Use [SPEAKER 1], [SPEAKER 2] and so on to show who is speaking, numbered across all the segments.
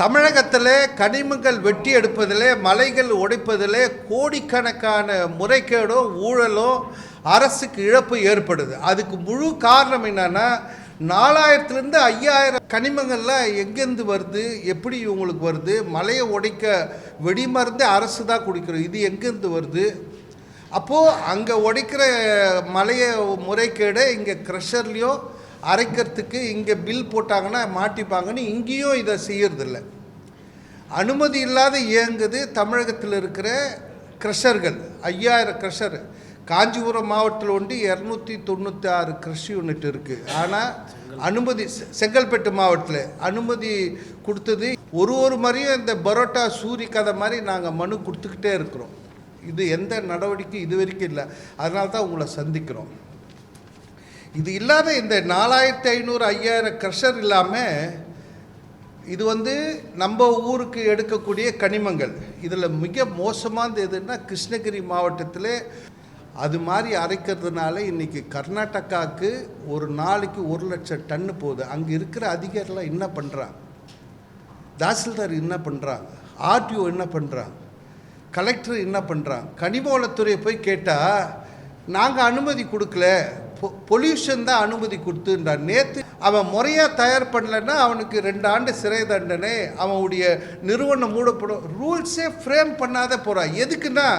[SPEAKER 1] தமிழகத்தில் கனிமங்கள் வெட்டி எடுப்பதிலே மலைகள் உடைப்பதிலே கோடிக்கணக்கான முறைகேடும் ஊழலும் அரசுக்கு இழப்பு ஏற்படுது. அதுக்கு முழு காரணம் என்னன்னா 4000லேருந்து 5000 கனிமங்கள்லாம் எங்கேருந்து வருது, எப்படி இவங்களுக்கு வருது, மலையை உடைக்க வெடிமருந்து அரசு தான் குடிக்கிறோம், இது எங்கேருந்து வருது? அப்போது அங்கே உடைக்கிற மலையை முறைகேடு இங்கே க்ரஷர்லேயோ அரைக்கிறதுக்கு இங்கே பில் போட்டாங்கன்னா மாட்டிப்பாங்கன்னு இங்கேயும் இதை செய்யறதில்ல. அனுமதி இல்லாத இயங்குது தமிழகத்தில் இருக்கிற க்ரஷர்கள். 5000 க்ரஷர். காஞ்சிபுரம் மாவட்டத்தில் ஒன்று 296 க்ரஷ் யூனிட் இருக்குது. ஆனால் அனுமதி செங்கல்பட்டு மாவட்டத்தில் அனுமதி கொடுத்தது ஒரு முறையும் இந்த பரோட்டா சூரி கதை மாதிரி நாங்கள் மனு கொடுத்துக்கிட்டே இருக்கிறோம். இது எந்த நடவடிக்கை இது வரைக்கும் இல்லை. அதனால தான் உங்களை சந்திக்கிறோம். இது இல்லாத இந்த 4500 5000 க்ரஷர் இல்லாமல் இது நம்ம ஊருக்கு எடுக்கக்கூடிய கனிமங்கள். இதில் மிக மோசமானது எதுன்னா கிருஷ்ணகிரி மாவட்டத்தில் அது மாதிரி அரைக்கிறதுனால இன்றைக்கி கர்நாடகாவுக்கு ஒரு நாளைக்கு 1 லட்சம் டன்னு போகுது. அங்கே இருக்கிற அதிகாரிலாம் என்ன பண்ணுறாங்க? தாசில்தார் என்ன பண்ணுறாங்க? ஆர்டிஓ என்ன பண்ணுறாங்க? கலெக்டர் என்ன பண்ணுறாங்க? கனிம வளத்துறையை போய் கேட்டால் நாங்கள் அனுமதி கொடுக்கல, பொல்யூஷன் தான் அனுமதி கொடுத்துன்றான். நேற்று அவன் முறையாக தயார் பண்ணலைன்னா அவனுக்கு 2 ஆண்டு சிறை தண்டனை, அவனுடைய நிறுவனம் மூடப்படும். ரூல்ஸே ஃப்ரேம் பண்ணாத போகிறான். எதுக்குன்னா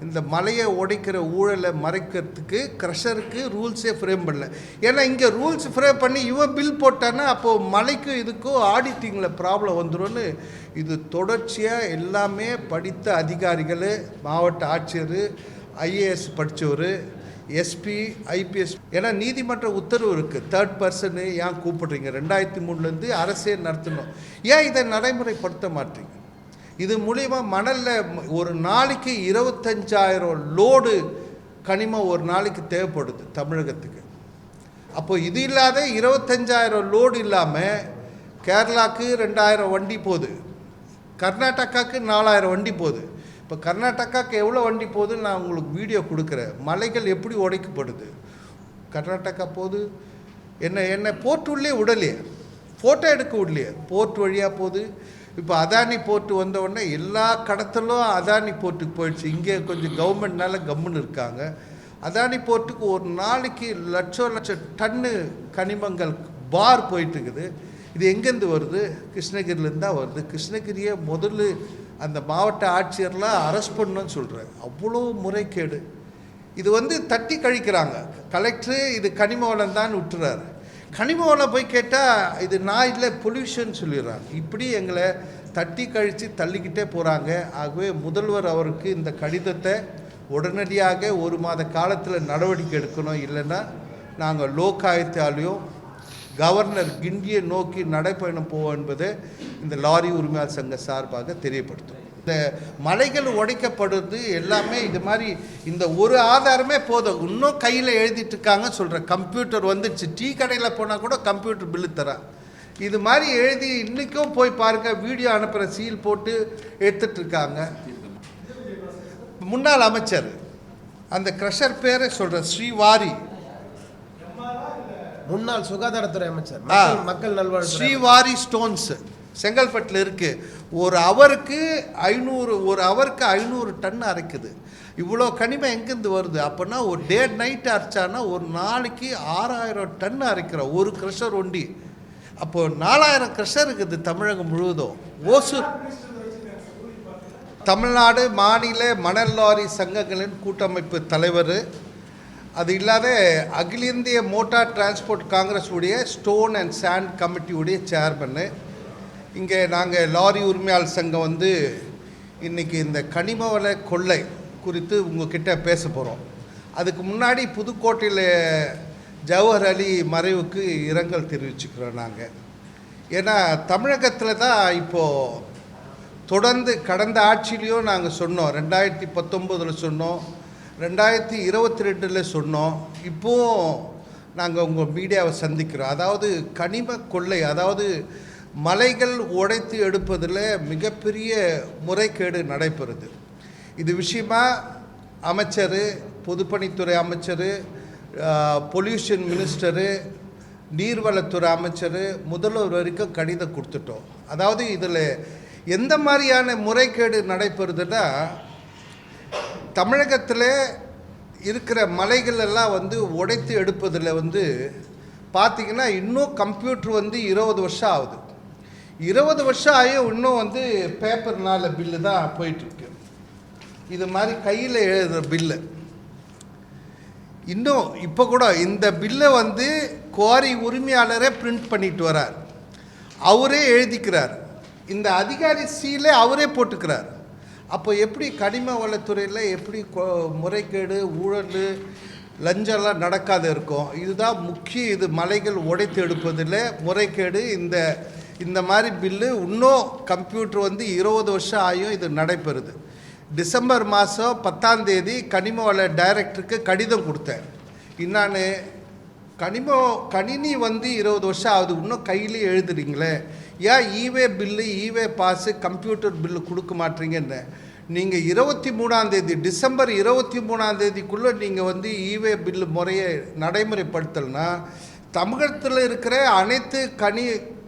[SPEAKER 1] இந்த மலையை உடைக்கிற ஊழலை மறைக்கிறதுக்கு க்ரஷருக்கு ரூல்ஸே ஃப்ரேம் பண்ணல. ஏன்னா இங்கே ரூல்ஸ் ஃப்ரேம் பண்ணி இவன் பில் போட்டான்னா அப்போது மலைக்கும் இதுக்கும் ஆடிட்டிங்கில் ப்ராப்ளம் வந்துடும்னு இது தொடர்ச்சியாக எல்லாமே படித்த அதிகாரிகள், மாவட்ட ஆட்சியர், ஐஏஎஸ் படித்தவர், எஸ்பி, ஐபிஎஸ். ஏன்னா நீதிமன்ற உத்தரவு இருக்குது. 3rd பர்சனு ஏன் கூப்பிடுறீங்க? 2003லேருந்து அரசே நடத்தணும். ஏன் இதை நடைமுறைப்படுத்த மாட்டீங்க? இது மூலிமா மணலில் ஒரு நாளைக்கு 25,000 லோடு கனிமம் ஒரு நாளைக்கு தேவைப்படுது தமிழகத்துக்கு. அப்போது இது இல்லாத 25,000 லோடு இல்லாமல் கேரளாவுக்கு 2000 வண்டி போகுது, கர்நாடகாவுக்கு 4000 வண்டி போகுது. இப்போ கர்நாடகாவுக்கு எவ்வளோ வண்டி போகுதுன்னு நான் உங்களுக்கு வீடியோ கொடுக்குறேன். மலைகள் எப்படி உடைக்கப்படுது. கர்நாடகா போகுது, என்ன போர்ட் உள்ளே விடலையே, ஃபோட்டோ எடுக்க விடலையே, போர்ட் வழியாக போகுது. இப்போ அதானி போர்ட்டு வந்தவுடனே எல்லா கடத்தலும் அதானி போர்ட்டுக்கு போயிடுச்சு. இங்கே கொஞ்சம் கவர்மெண்ட்னால கம்முன்னு இருக்காங்க. அதானி போர்ட்டுக்கு ஒரு நாளைக்கு லட்சம் டன்னு கனிமங்கள் பார் போயிட்டுருக்குது. இது எங்கேருந்து வருது? கிருஷ்ணகிரிலேருந்து தான் வருது. கிருஷ்ணகிரியை முதல்ல அந்த மாவட்ட ஆட்சியர்லாம் அரெஸ்ட் பண்ணணும்னு சொல்கிறேன். அவ்வளோ முறைகேடு. இது தட்டி கழிக்கிறாங்க. கலெக்டரு இது கனிம வளம் தான் விட்டுறாரு. கனிம வளம் போய் கேட்டால் இது நான் இல்லை பொல்யூஷன் சொல்லிடுறாங்க. இப்படி எங்களை தட்டி கழித்து தள்ளிக்கிட்டே போகிறாங்க. ஆகவே முதல்வர் அவருக்கு இந்த கடிதத்தை உடனடியாக 1 மாத காலத்தில் நடவடிக்கை எடுக்கணும். இல்லைன்னா நாங்கள் லோகாயுக்தாலையும் கவர்னர் கிண்டியை நோக்கி நடைப்பயணம் போவோம் என்பதை இந்த லாரி உரிமையாளர் சங்க சார்பாக தெரியப்படுத்தும். இந்த மலைகள் உடைக்கப்படுறது எல்லாமே இது மாதிரி இந்த ஒரு ஆதாரமே போதும். இன்னும் கையில் எழுதிட்டு இருக்காங்க சொல்கிறேன். கம்ப்யூட்டர் வந்துடுச்சு. டீ கடையில் போனால் கூட கம்ப்யூட்டர் பில்லு தரேன். இது மாதிரி எழுதி இன்றைக்கும் போய் பாருங்கள். வீடியோ அனுப்புகிற சீல் போட்டு எடுத்துட்ருக்காங்க. முன்னாள் அமைச்சர் அந்த க்ரஷர் பேரை சொல்கிறேன், ஸ்ரீவாரி,
[SPEAKER 2] முன்னாள் சுகாதாரத்துறை அமைச்சர், மக்கள் நல்வாழ்வு,
[SPEAKER 1] ஸ்ரீவாரி ஸ்டோன்ஸ் செங்கல்பட்டில் இருக்குது. ஒரு ஹவருக்கு 500 டன் அரைக்குது. இவ்வளோ கனிமம் எங்கேருந்து வருது? அப்போனா ஒரு டே நைட்டு அரைச்சானா ஒரு நாளைக்கு 6000 டன் அரைக்கிறோம் ஒரு க்ரஷர் ஒண்டி. அப்போது 4000 க்ரஷர் இருக்குது தமிழகம் முழுவதும். ஓசூர் தமிழ்நாடு மாநில மணல் லாரி சங்கங்களின் கூட்டமைப்பு தலைவர், அது இல்லாத அகில இந்திய மோட்டார் டிரான்ஸ்போர்ட் காங்கிரஸ் உடைய ஸ்டோன் அண்ட் சாண்ட் கமிட்டியுடைய சேர்மன்னு. இங்கே நாங்கள் லாரி உரிமையாளர் சங்கம் இன்றைக்கி இந்த கனிம வள கொள்ளை குறித்து உங்ககிட்ட பேச போகிறோம். அதுக்கு முன்னாடி புதுக்கோட்டையில் ஜவஹர் அலி மறைவுக்கு இரங்கல் தெரிவிச்சுக்கிறோம் நாங்கள். ஏன்னா தமிழகத்தில் தான் இப்போது தொடர்ந்து கடந்த ஆட்சியிலையும் நாங்கள் சொன்னோம், 2019 சொன்னோம், 2022 சொன்னோம், இப்போவும் நாங்கள் உங்கள் மீடியாவை சந்திக்கிறோம். அதாவது கனிம கொள்ளை, அதாவது மலைகள் உடைத்து எடுப்பதில் மிகப்பெரிய முறைகேடு நடைபெறுது. இது விஷயமா அமைச்சர், பொதுப்பணித்துறை அமைச்சர், பொல்யூஷன் மினிஸ்டரு, நீர்வளத்துறை அமைச்சர், முதல்வர் வரைக்கும் கடிதம் கொடுத்துட்டோம். அதாவது இதில் எந்த மாதிரியான முறைகேடு நடைபெறுதுன்னா, தமிழகத்தில் இருக்கிற மலைகள் எல்லாம் உடைத்து எடுப்பதில் பார்த்திங்கன்னா இன்னும் கம்ப்யூட்டர் 20 வருஷம் ஆகுது. 20 வருஷம் ஆகியும் இன்னும் பேப்பர்னால் பில்லு தான் போயிட்டுருக்கு. இது மாதிரி கையில் எழுதுகிற பில்லு இன்னும் இப்போ கூட இந்த பில்லை குவாரி உரிமையாளரே பிரிண்ட் பண்ணிட்டு வரார், அவரே எழுதிக்கிறார், இந்த அதிகாரி சீலே அவரே போட்டுக்கிறார். அப்போ எப்படி கனிம வளத்துறையில் எப்படி முறைகேடு, ஊழல், லஞ்சம்லாம் நடக்காத இருக்கும்? இதுதான் முக்கிய. இது மலைகள் உடைத்து எடுப்பதில் முறைகேடு. இந்த மாதிரி பில்லு இன்னும் கம்ப்யூட்டர் 20 வருஷம் ஆகியும் இது நடைபெறுது. டிசம்பர் மாதம் 10ஆம் தேதி கனிம வள டைரக்டருக்கு கடிதம் கொடுத்தேன். என்னான்னு, கணினி 20 வருஷம் ஆகுது, இன்னும் கையிலேயே எழுதுறீங்களே, ஏன் e way bill, e way pass, computer bill கொடுக்க மாட்டீங்கன்னு. நீங்கள் 23ஆம் தேதி, டிசம்பர் 23ஆம் தேதிக்குள்ளே நீங்கள் ஈவே பில்லு முறையை நடைமுறைப்படுத்தலைன்னா தமிழகத்தில் இருக்கிற அனைத்து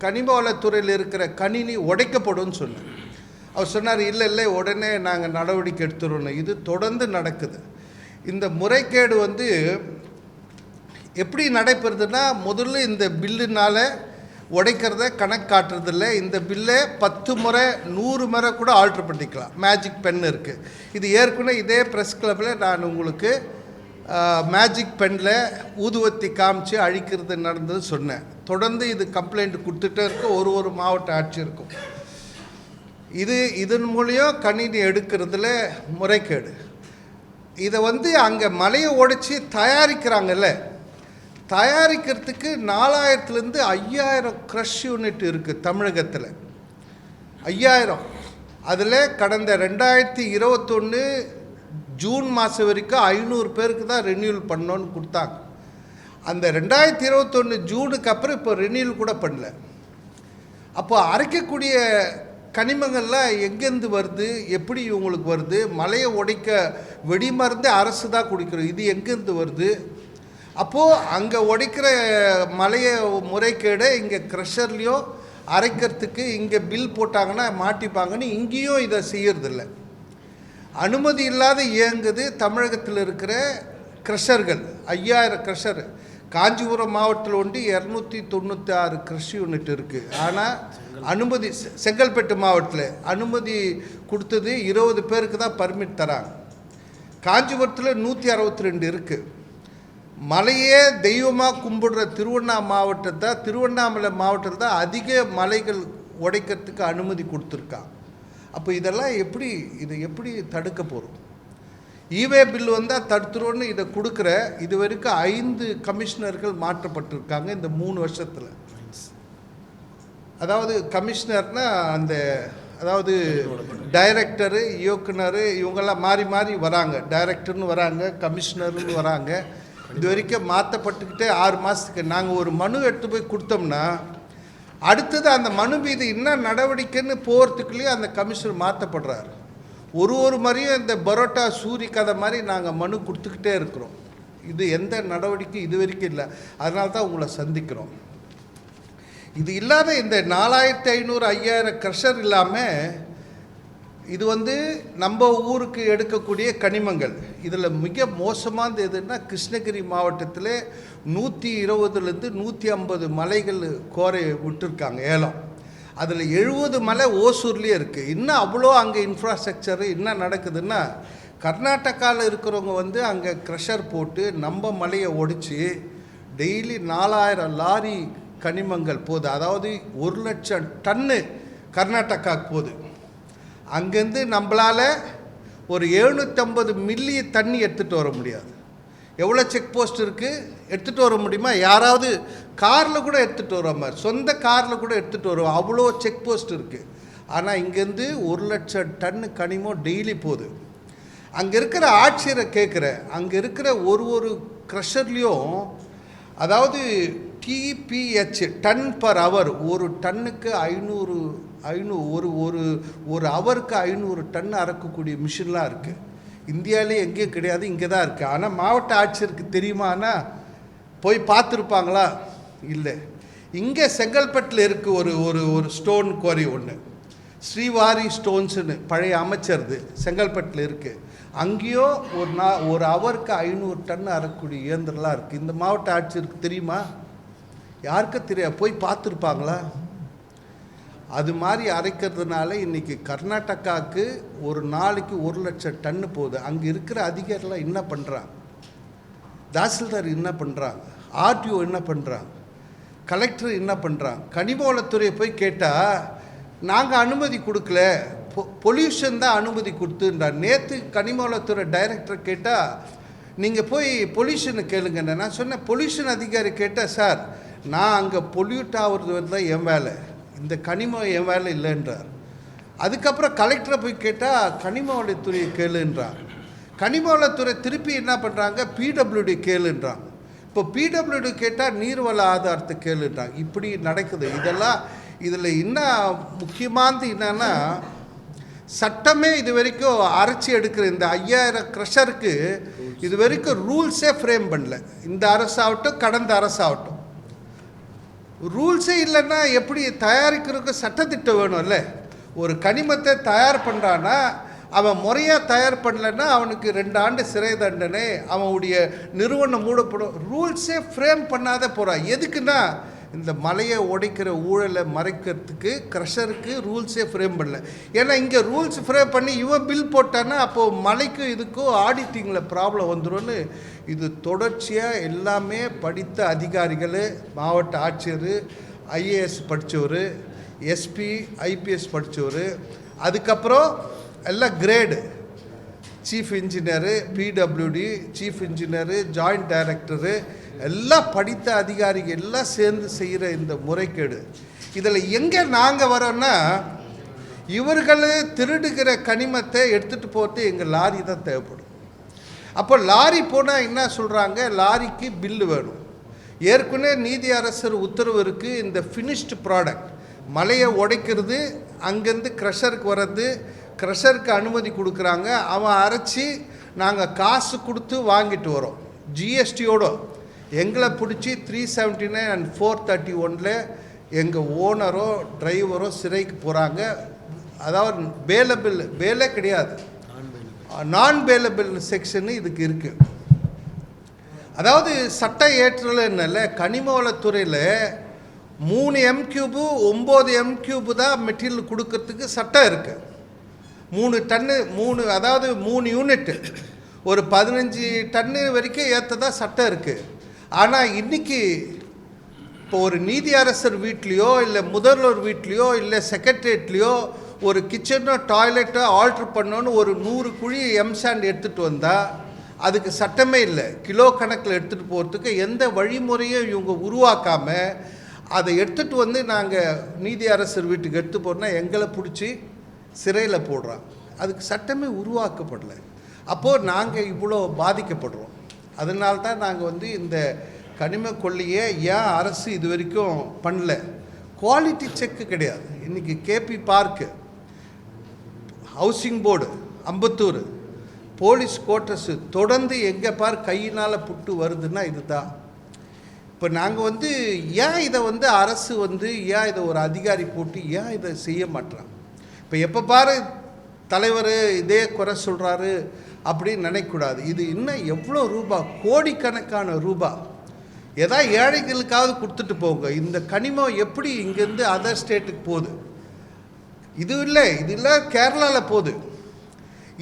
[SPEAKER 1] கனிம வளத்துறையில் இருக்கிற கணினி உடைக்கப்படும் சொன்னேன். அவர் சொன்னார், இல்லை உடனே நாங்கள் நடவடிக்கை எடுத்துருவோம். இது தொடர்ந்து நடக்குது. இந்த முறைகேடு எப்படி நடைபெறுதுன்னா, முதல்ல இந்த பில்லுனால் உடைக்கிறத கணக்கு காட்டுறதில்ல. இந்த பில்லை 10 முறை 100 முறை கூட ஆல்ட்ரு பண்ணிக்கலாம். மேஜிக் பென் இருக்குது. இது ஏற்கனவே இதே ப்ரெஸ் கிளப்பில் நான் உங்களுக்கு மேஜிக் பெனில் ஊதுவத்தி காமிச்சு அழிக்கிறது நடந்தது சொன்னேன். தொடர்ந்து இது கம்ப்ளைண்ட் கொடுத்துட்டே இருக்கும் ஒரு மாவட்ட ஆட்சியருக்கும். இதன் மூலியம் கணினி எடுக்கிறதுல முறைகேடு. இதை அங்கே மலையை உடைச்சி தயாரிக்கிறாங்கல்ல, தயாரிக்கிறதுக்கு 4000லேருந்து 5000 க்ரஷ் யூனிட் இருக்குது தமிழகத்தில். 5000. அதில் கடந்த 2021 ஜூன் மாதம் வரைக்கும் 500 பேருக்கு தான் ரெனியூவல் பண்ணோன்னு கொடுத்தாங்க. அந்த 2021 ஜூனுக்கு அப்புறம் இப்போ ரெனியூவல் கூட பண்ணல. அப்போ அரைக்கக்கூடிய கனிமங்கள்லாம் எங்கேருந்து வருது, எப்படி இவங்களுக்கு வருது? மலையை உடைக்க வெடிமருந்து அரசு தான் குடிக்கிறோம், இது எங்கேருந்து வருது? அப்போது அங்கே உடைக்கிற மலையை முறைகேடை இங்கே க்ரஷர்லேயோ அரைக்கிறதுக்கு இங்கே பில் போட்டாங்கன்னா மாட்டிப்பாங்கன்னு இங்கேயும் இதை செய்யறதில்ல. அனுமதி இல்லாத இயங்குது தமிழகத்தில் இருக்கிற க்ரஷர்கள். 5000 க்ரஷர். காஞ்சிபுரம் மாவட்டத்தில் 296 க்ரஷ் யூனிட் இருக்குது. ஆனால் அனுமதி, செங்கல்பட்டு மாவட்டத்தில் அனுமதி கொடுத்தது 20 பேருக்கு தான் பர்மிட் தராங்க. காஞ்சிபுரத்தில் 162 இருக்குது. மலையே தெய்வமாக கும்பிடுற திருவண்ணாமலை மாவட்டத்தில் தான் அதிக மலைகள் உடைக்கிறதுக்கு அனுமதி கொடுத்துருக்காங்க. அப்போ இதெல்லாம் இதை எப்படி தடுக்க போகிறோம்? ஈவே பில் வந்தால் தடுத்துருவோன்னு இதை கொடுக்குற இது வரைக்கும் 5 கமிஷனர்கள் மாற்றப்பட்டிருக்காங்க இந்த 3 வருஷத்தில். அதாவது கமிஷனர்னால் அதாவது டைரக்டரு, இயக்குனர், இவங்கெல்லாம் மாறி மாறி வராங்க. டைரக்டர்னு வராங்க, கமிஷனர்னு வராங்க. இது வரைக்கும் மாற்றப்பட்டுக்கிட்டே 6 மாதத்துக்கு. நாங்கள் ஒரு மனு எடுத்து போய் கொடுத்தோம்னா அடுத்தது அந்த மனு மீது என்ன நடவடிக்கைன்னு போகிறதுக்குள்ளேயே அந்த கமிஷனர் மாற்றப்படுறாரு. ஒரு மாதிரியும் இந்த பரோட்டா சூரி கதை மாதிரி நாங்கள் மனு கொடுத்துக்கிட்டே இருக்கிறோம். இது எந்த நடவடிக்கை இது வரைக்கும் இல்லை. அதனால தான் உங்களை சந்திக்கிறோம். இது இல்லாத இந்த 4500 5000 க்ரஷர் இல்லாமல் இது நம்ம ஊருக்கு எடுக்கக்கூடிய கனிமங்கள். இதில் மிக மோசமானது எதுன்னா, கிருஷ்ணகிரி மாவட்டத்தில் 120லேருந்து 150 மலைகள் கோரை விட்டுருக்காங்க ஏலம். அதில் 70 மலை ஓசூர்லேயே இருக்குது. இன்னும் அவ்வளோ அங்கே இன்ஃப்ராஸ்ட்ரக்சரு என்ன நடக்குதுன்னா, கர்நாடகாவில் இருக்கிறவங்க அங்கே க்ரஷர் போட்டு நம்ம மலையை ஒடிச்சு டெய்லி 4000 லாரி கனிமங்கள் போகுது. அதாவது 1,00,000 டன்னு கர்நாடகாவுக்கு போகுது. அங்கேருந்து நம்மளால் ஒரு 750 மில்லி தண்ணி எடுத்துகிட்டு வர முடியாது. எவ்வளோ செக் போஸ்ட் இருக்குது, எடுத்துகிட்டு வர முடியுமா? யாராவது காரில் கூட எடுத்துகிட்டு வர மாதிரி, சொந்த காரில் கூட எடுத்துகிட்டு வருவோம், அவ்வளோ செக் போஸ்ட் இருக்குது. ஆனால் இங்கேருந்து 1,00,000 டன்னு கனிமம் டெய்லி போகுது. அங்கே இருக்கிற ஆட்சியரை கேட்குறேன், அங்கே இருக்கிற ஒரு க்ரஷர்லேயும் அதாவது டிபிஹெச் டன் பர் ஹவர், ஒரு டன்னுக்கு 500 ஒரு ஹவருக்கு 500 டன் அறக்கக்கூடிய மிஷின்லாம் இருக்குது. இந்தியாவிலே எங்கேயும் கிடையாது, இங்கே தான் இருக்குது. ஆனால் மாவட்ட ஆட்சியருக்கு தெரியுமானா போய் பார்த்துருப்பாங்களா? இல்லை. இங்கே செங்கல்பட்டில் இருக்குது ஒரு ஒரு ஒரு ஸ்டோன் குவாரி ஒன்று, ஸ்ரீவாரி ஸ்டோன்ஸுன்னு பழைய அமைச்சர்து செங்கல்பட்டில் இருக்குது. அங்கேயோ ஒரு ஹவருக்கு 500 டன் அறக்கூடிய இயந்திரம்லாம் இருக்குது. இந்த மாவட்ட ஆட்சியருக்கு தெரியுமா? யாருக்கும் தெரியாது. போய் பார்த்துருப்பாங்களா? அது மாதிரி அரைக்கிறதுனால இன்றைக்கி கர்நாடகாவுக்கு ஒரு நாளைக்கு 1 லட்சம் டன்னு போகுது. அங்கே இருக்கிற அதிகாரிலாம் என்ன பண்ணுறாங்க? தாசில்தார் என்ன பண்ணுறாங்க? ஆர்டிஓ என்ன பண்ணுறாங்க? கலெக்டர் என்ன பண்ணுறாங்க? கனிமவளத்துறையை போய் கேட்டால் நாங்கள் அனுமதி கொடுக்கல, பொல்யூஷன் தான் அனுமதி கொடுத்துன்றார். நேற்று கனிமவளத்துறை டைரக்டர் கேட்டால் நீங்கள் போய் பொல்யூஷனை கேளுங்கண்ணே. நான் சொன்னேன், பொல்யூஷன் அதிகாரி கேட்டால் சார் நான் அங்கே பொல்யூட் ஆகிறது தான் என் வேலை, இந்த கனிமம் என் வேலை இல்லைன்றார். அதுக்கப்புறம் கலெக்டரை போய் கேட்டால் கனிமவளத்துறையை கேளுன்றார். கனிமவளத்துறை திருப்பி என்ன பண்ணுறாங்க? பிடபிள்யூடி கேளுன்றாங்க. இப்போ பிடபிள்யூடி கேட்டால் நீர்வள ஆதாரத்தை கேளுன்றாங்க. இப்படி நடக்குது. இதில் என்ன முக்கியமானது என்னன்னா, சட்டமே இது வரைக்கும் அரைச்சி எடுக்கிற இந்த 5000 க்ரஷருக்கு இது வரைக்கும் ரூல்ஸே ஃப்ரேம் பண்ணல. இந்த அரசாகட்டும் கடந்த அரசாகட்டும் ரூல்ஸே இல்லைன்னா எப்படி தயாரிக்கிறதுக்கு சட்டத்திட்டம் வேணும்ல? ஒரு கனிமத்தை தயார் பண்ணுறான்னா அவன் முறையாக தயார் பண்ணலைன்னா அவனுக்கு 2 ஆண்டு சிறை தண்டனை, அவனுடைய நிறுவனம் மூடப்படும். ரூல்ஸே ஃப்ரேம் பண்ணாத போகிறான். எதுக்குன்னா இந்த மலையை உடைக்கிற ஊழலை மறைக்கிறதுக்கு க்ரஷருக்கு ரூல்ஸே ஃப்ரேம் பண்ணல. ஏன்னா இங்கே ரூல்ஸ் ஃப்ரேம் பண்ணி இவன் பில் போட்டான்னா அப்போது மலைக்கும் இதுக்கும் ஆடிட்டிங்கில் ப்ராப்ளம் வந்துடும்னு இது தொடர்ச்சியாக எல்லாமே படித்த அதிகாரிகள், மாவட்ட ஆட்சியர், ஐஏஎஸ் படித்தவர், எஸ்பி, ஐபிஎஸ் படித்தவர், அதுக்கப்புறம் எல்லாம் grade chief engineer, PWD chief engineer, joint director, எல்லாம் படித்த அதிகாரிகள் எல்லாம் சேர்ந்து செய்கிற இந்த முறைகேடு. இதில் எங்கே நாங்கள் வரோன்னா, இவர்கள் திருடுகிற கனிமத்தை எடுத்துகிட்டு போகிறது எங்கள் லாரி தான் தேவைப்படும். அப்போ லாரி போனால் என்ன சொல்கிறாங்க? லாரிக்கு பில்லு வேணும். ஏற்கனவே நீதி அரசர் உத்தரவு இருக்குது. இந்த ஃபினிஷ்டு ப்ராடக்ட் மலையை உடைக்கிறது, அங்கேருந்து க்ரஷருக்கு வர்றது, க்ரஷருக்கு அனுமதி கொடுக்குறாங்க. அவன் அரைச்சி நாங்கள் காசு கொடுத்து வாங்கிட்டு வரோம் ஜிஎஸ்டியோட. எங்களை பிடிச்சி 379 and 431 எங்கள் ஓனரோ டிரைவரோ சிறைக்கு போகிறாங்க. அதாவது பேலே கிடையாது, நான் பேலபிள் செக்ஷன் இதுக்கு இருக்குது. அதாவது சட்ட ஏற்றல் என்னல்ல, கனிமவளத்துறையில் 3 M3 9 M3 தான் மெட்டீரியல் கொடுக்கறதுக்கு சட்டம் இருக்குது. 3 டன்னு 3 அதாவது 3 யூனிட்டு ஒரு 15 டன்னு வரைக்கும் ஏற்றதா சட்டம் இருக்குது. ஆனால் இன்றைக்கி இப்போ ஒரு நீதி அரசர் வீட்லேயோ இல்லை முதல்வர் வீட்லேயோ இல்லை செக்ரட்டரியேட்லேயோ ஒரு கிச்சனோ டாய்லெட்டோ ஆல்ட்ரு பண்ணோன்னு ஒரு 100 குழி எம்சாண்ட் எடுத்துகிட்டு வந்தால் அதுக்கு சட்டமே இல்லை. கிலோ கணக்கில் எடுத்துகிட்டு போகிறதுக்கு எந்த வழிமுறையும் இவங்க உருவாக்காமல் அதை எடுத்துகிட்டு வந்து நாங்கள் நீதி அரசர் வீட்டுக்கு எடுத்து போனால் எங்களை பிடிச்சி சிறையில் போடுறான். அதுக்கு சட்டமே உருவாக்கப்படலை. அப்போது நாங்கள் இவ்வளோ பாதிக்கப்படுறோம். அதனால்தான் நாங்கள் இந்த கனிம கொள்ளையை ஏன் அரசு இது வரைக்கும் பண்ணல? குவாலிட்டி செக்கு கிடையாது. இன்றைக்கி KP park, housing board, Ambattur, police quarters தொடர்ந்து எங்கே பார் கையினால் புட்டு வருதுன்னா இதுதான். இப்போ நாங்கள் ஏன் இதை அரசு ஏன் இதை ஒரு அதிகாரி போட்டு ஏன் இதை செய்ய மாட்டோம்? இப்போ எப்போ பாரு தலைவர் இதே குறை சொல்கிறாரு அப்படின்னு நினைக்கக்கூடாது. இது இன்னும் எவ்வளோ ரூபா, கோடிக்கணக்கான ரூபா ஏதாவது ஏழைகளுக்காவது கொடுத்துட்டு போங்க. இந்த கனிமம் எப்படி இங்கேருந்து அதர் ஸ்டேட்டுக்கு போகுது? இது இல்லை கேரளாவில் போகுது.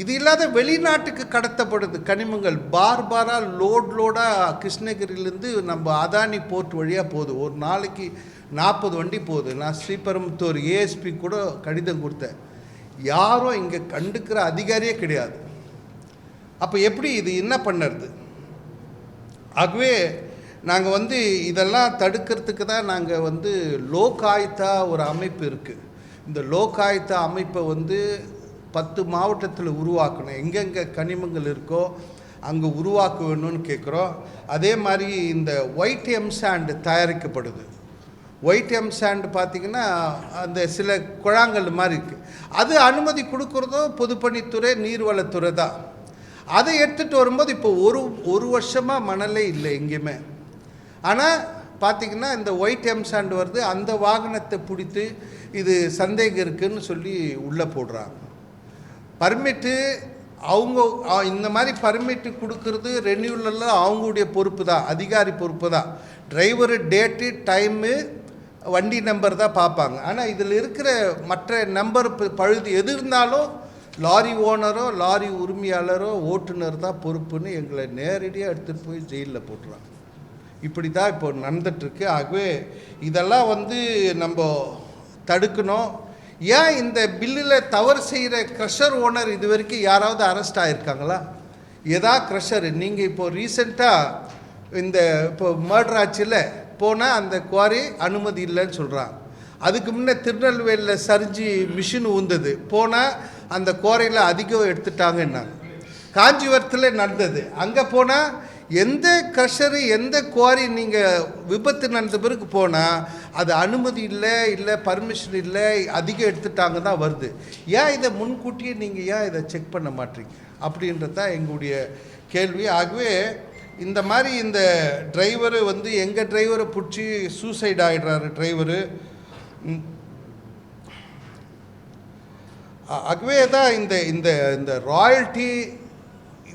[SPEAKER 1] இது இல்லாத வெளிநாட்டுக்கு கடத்தப்படுது கனிமங்கள். பாராக லோடாக கிருஷ்ணகிரியிலேருந்து நம்ம அதானி போர்ட் வழியாக போகுது. ஒரு நாளைக்கு 40 வண்டி போகுது. நான் ஸ்ரீபெரும்புத்தூர் ஏஎஸ்பி கூட கடிதம் கொடுத்தேன். யாரும் இங்கே கண்டுக்கிற அதிகாரியே கிடையாது. அப்போ எப்படி இது என்ன பண்ணுறது? ஆகவே நாங்கள் இதெல்லாம் தடுக்கிறதுக்கு தான் நாங்கள் லோகாயுக்தா ஒரு அமைப்பு இருக்குது. இந்த லோகாயுக்தா அமைப்பை 10 மாவட்டத்தில் உருவாக்கணும். எங்கெங்கே கனிமங்கள் இருக்கோ அங்கே உருவாக்க வேணும்னு கேட்குறோம். அதே மாதிரி இந்த ஒயிட் எம்சாண்ட் தயாரிக்கப்படுது. ஒயிட் எம்சாண்ட் பார்த்திங்கன்னா அந்த சில குழாங்கல் மாதிரி இருக்குது. அது அனுமதி கொடுக்குறதும் பொதுப்பணித்துறை, நீர்வளத்துறை தான். அதை எடுத்துகிட்டு வரும்போது இப்போ ஒரு வருஷமாக மணலே இல்லை எங்கேயுமே. ஆனால் பார்த்திங்கன்னா இந்த ஒயிட் எம்சாண்ட் வருது, அந்த வாகனத்தை பிடித்து இது சந்தேகம் இருக்குதுன்னு சொல்லி உள்ளே போடுறாங்க. பர்மிட்டு அவங்க இந்த மாதிரி பர்மிட்டு கொடுக்கறது ரெனியூவலெல்லாம் அவங்களுடைய பொறுப்பு தான், அதிகாரி பொறுப்பு தான். டிரைவரு டேட்டு டைமு வண்டி நம்பர் தான் பார்ப்பாங்க. ஆனால் இதில் இருக்கிற மற்ற நம்பர் பழுது எது இருந்தாலும் லாரி ஓனரோ லாரி உரிமையாளரோ ஓட்டுநர் தான் பொறுப்புன்னு எங்களை நேரடியாக எடுத்துகிட்டு போய் ஜெயிலில் போட்டுறாங்க. இப்படி தான் இப்போ நடந்துகிட்ருக்கு. ஆகவே இதெல்லாம் நம்ம தடுக்கணும். ஏன் இந்த பில்லில் தவறு செய்கிற க்ரஷர் ஓனர் இது வரைக்கும் யாராவது அரெஸ்ட் ஆகிருக்காங்களா? க்ரஷர் நீங்கள் இப்போது ரீசெண்டாக இப்போ மர்டர் ஆட்சியில் போனால் அந்த குவாரி அனுமதி இல்லைன்னு சொல்கிறாங்க. அதுக்கு முன்னே திருநெல்வேலியில் சரிஞ்சு மிஷின் ஊந்தது, போனால் அந்த குவாரியில் அதிகம் எடுத்துட்டாங்கன்னாங்க. காஞ்சிபுரத்தில் நடந்தது, அங்கே போனால் எந்த க்ரஷரு எந்த குவாரி நீங்கள் விபத்து நடந்த பிறகு போனால் அது அனுமதி இல்லை பர்மிஷன் இல்லை, அதிகம் எடுத்துட்டாங்க தான் வருது. ஏன் இதை முன்கூட்டியே நீங்கள் ஏன் இதை செக் பண்ண மாட்டீங்க அப்படின்றது தான் எங்களுடைய கேள்வி. ஆகவே இந்த மாதிரி இந்த டிரைவரு எங்கள் டிரைவரை பிடிச்சி சூசைட் ஆகிடுறாரு டிரைவரு. ஆகவே தான் இந்த ராயல்ட்டி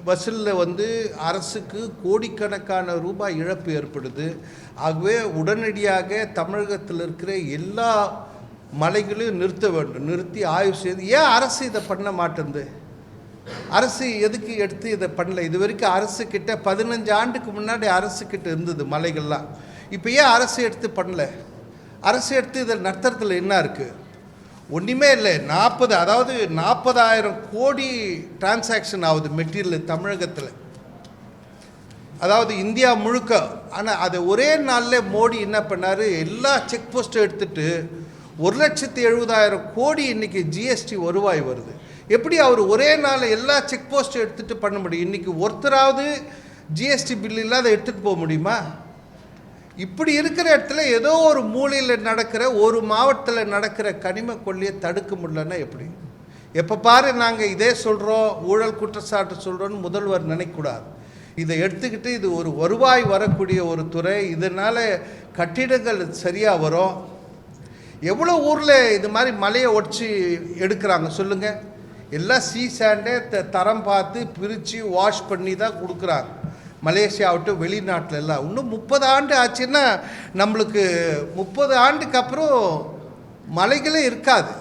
[SPEAKER 1] வசூலில் அரசுக்கு கோடிக்கணக்கான ரூபாய் இழப்பு ஏற்படுது. ஆகவே உடனடியாக தமிழகத்தில் இருக்கிற எல்லா மலைகளையும் நிறுத்த வேண்டும், நிறுத்தி ஆய்வு செய்து. ஏன் அரசு இதை பண்ண மாட்டேங்குது? அரசு எதுக்கு எடுத்து இதை பண்ணல? இது வரைக்கும் அரசுக்கிட்ட 15 ஆண்டுக்கு முன்னாடி அரசுக்கிட்ட இருந்தது மலைகள்லாம். இப்போ ஏன் அரசு எடுத்து பண்ணல? அரசு எடுத்து இதில் நடத்துறதுல என்ன இருக்குது? ஒன்றுமே இல்லை. 40,000 கோடி டிரான்சாக்ஷன் ஆகுது மெட்டீரியல் தமிழகத்தில், அதாவது இந்தியா முழுக்க. ஆனால் அதை ஒரே நாளில் மோடி என்ன பண்ணார், எல்லா செக் போஸ்ட்டும் எடுத்துகிட்டு 1,70,000 கோடி இன்றைக்கி ஜிஎஸ்டி வருவாய் வருது. எப்படி அவர் ஒரே நாளில் எல்லா செக் போஸ்ட்டும் எடுத்துகிட்டு பண்ண முடியும்? இன்றைக்கி ஒருத்தராவது ஜிஎஸ்டி பில் இல்லாத எடுத்துகிட்டு போக முடியுமா? இப்படி இருக்கிற இடத்துல ஏதோ ஒரு மூலையில் நடக்கிற, ஒரு மாவட்டத்தில் நடக்கிற கனிம கொள்ளையை தடுக்க முடியலன்னா எப்படி? எப்போ பாரு நாங்கள் இதே சொல்கிறோம், ஊழல் குற்றச்சாட்டு சொல்கிறோன்னு முதல்வர் நினைக்கக்கூடாது. இதை எடுத்துக்கிட்டு இது ஒரு வருவாய் வரக்கூடிய ஒரு துறை, இதனால் கட்டிடங்கள் சரியாக வரும். எவ்வளோ ஊரில் இது மாதிரி மலையை ஒடிச்சு எடுக்கிறாங்க சொல்லுங்கள். எல்லாம் சாண்டே தரம் பார்த்து பிரித்து வாஷ் பண்ணி தான் கொடுக்குறாங்க. மலேசியாவட்டும் வெளிநாட்டில் எல்லாம். இன்னும் 30 ஆண்டு ஆச்சுன்னா நம்மளுக்கு 30 ஆண்டுக்கு அப்புறம் மலைகளே இருக்காது.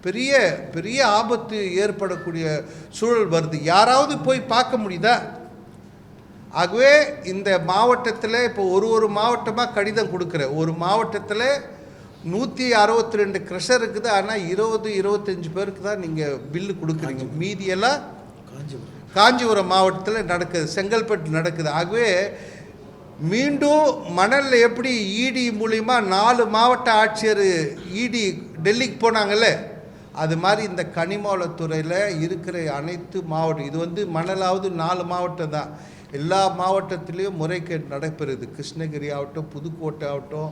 [SPEAKER 1] பெரிய பெரிய ஆபத்து ஏற்படக்கூடிய சூழல் வருது. யாராவது போய் பார்க்க முடியுதா? ஆகவே இந்த மாவட்டத்தில் இப்போ ஒரு மாவட்டமாக கடிதம் கொடுக்குற, ஒரு மாவட்டத்தில் 162 க்ரஷர் இருக்குது. ஆனால் 20-25 பேருக்கு தான் நீங்கள் பில்லு கொடுக்குறீங்க. மீதியெல்லாம் காஞ்சிபுரம் மாவட்டத்தில் நடக்குது, செங்கல்பட்டு நடக்குது. ஆகவே மீண்டும் மணலில் எப்படி இடி மூலிமா 4 மாவட்ட ஆட்சியர் இடி டெல்லிக்கு போனாங்கல்ல, அது மாதிரி இந்த கனிமவளத்துறையில் இருக்கிற அனைத்து மாவட்டம், இது மணலாவது 4 மாவட்டம் தான், எல்லா மாவட்டத்திலையும் முறைகேடு நடைபெறுது. கிருஷ்ணகிரி ஆகட்டும், புதுக்கோட்டை ஆகட்டும்,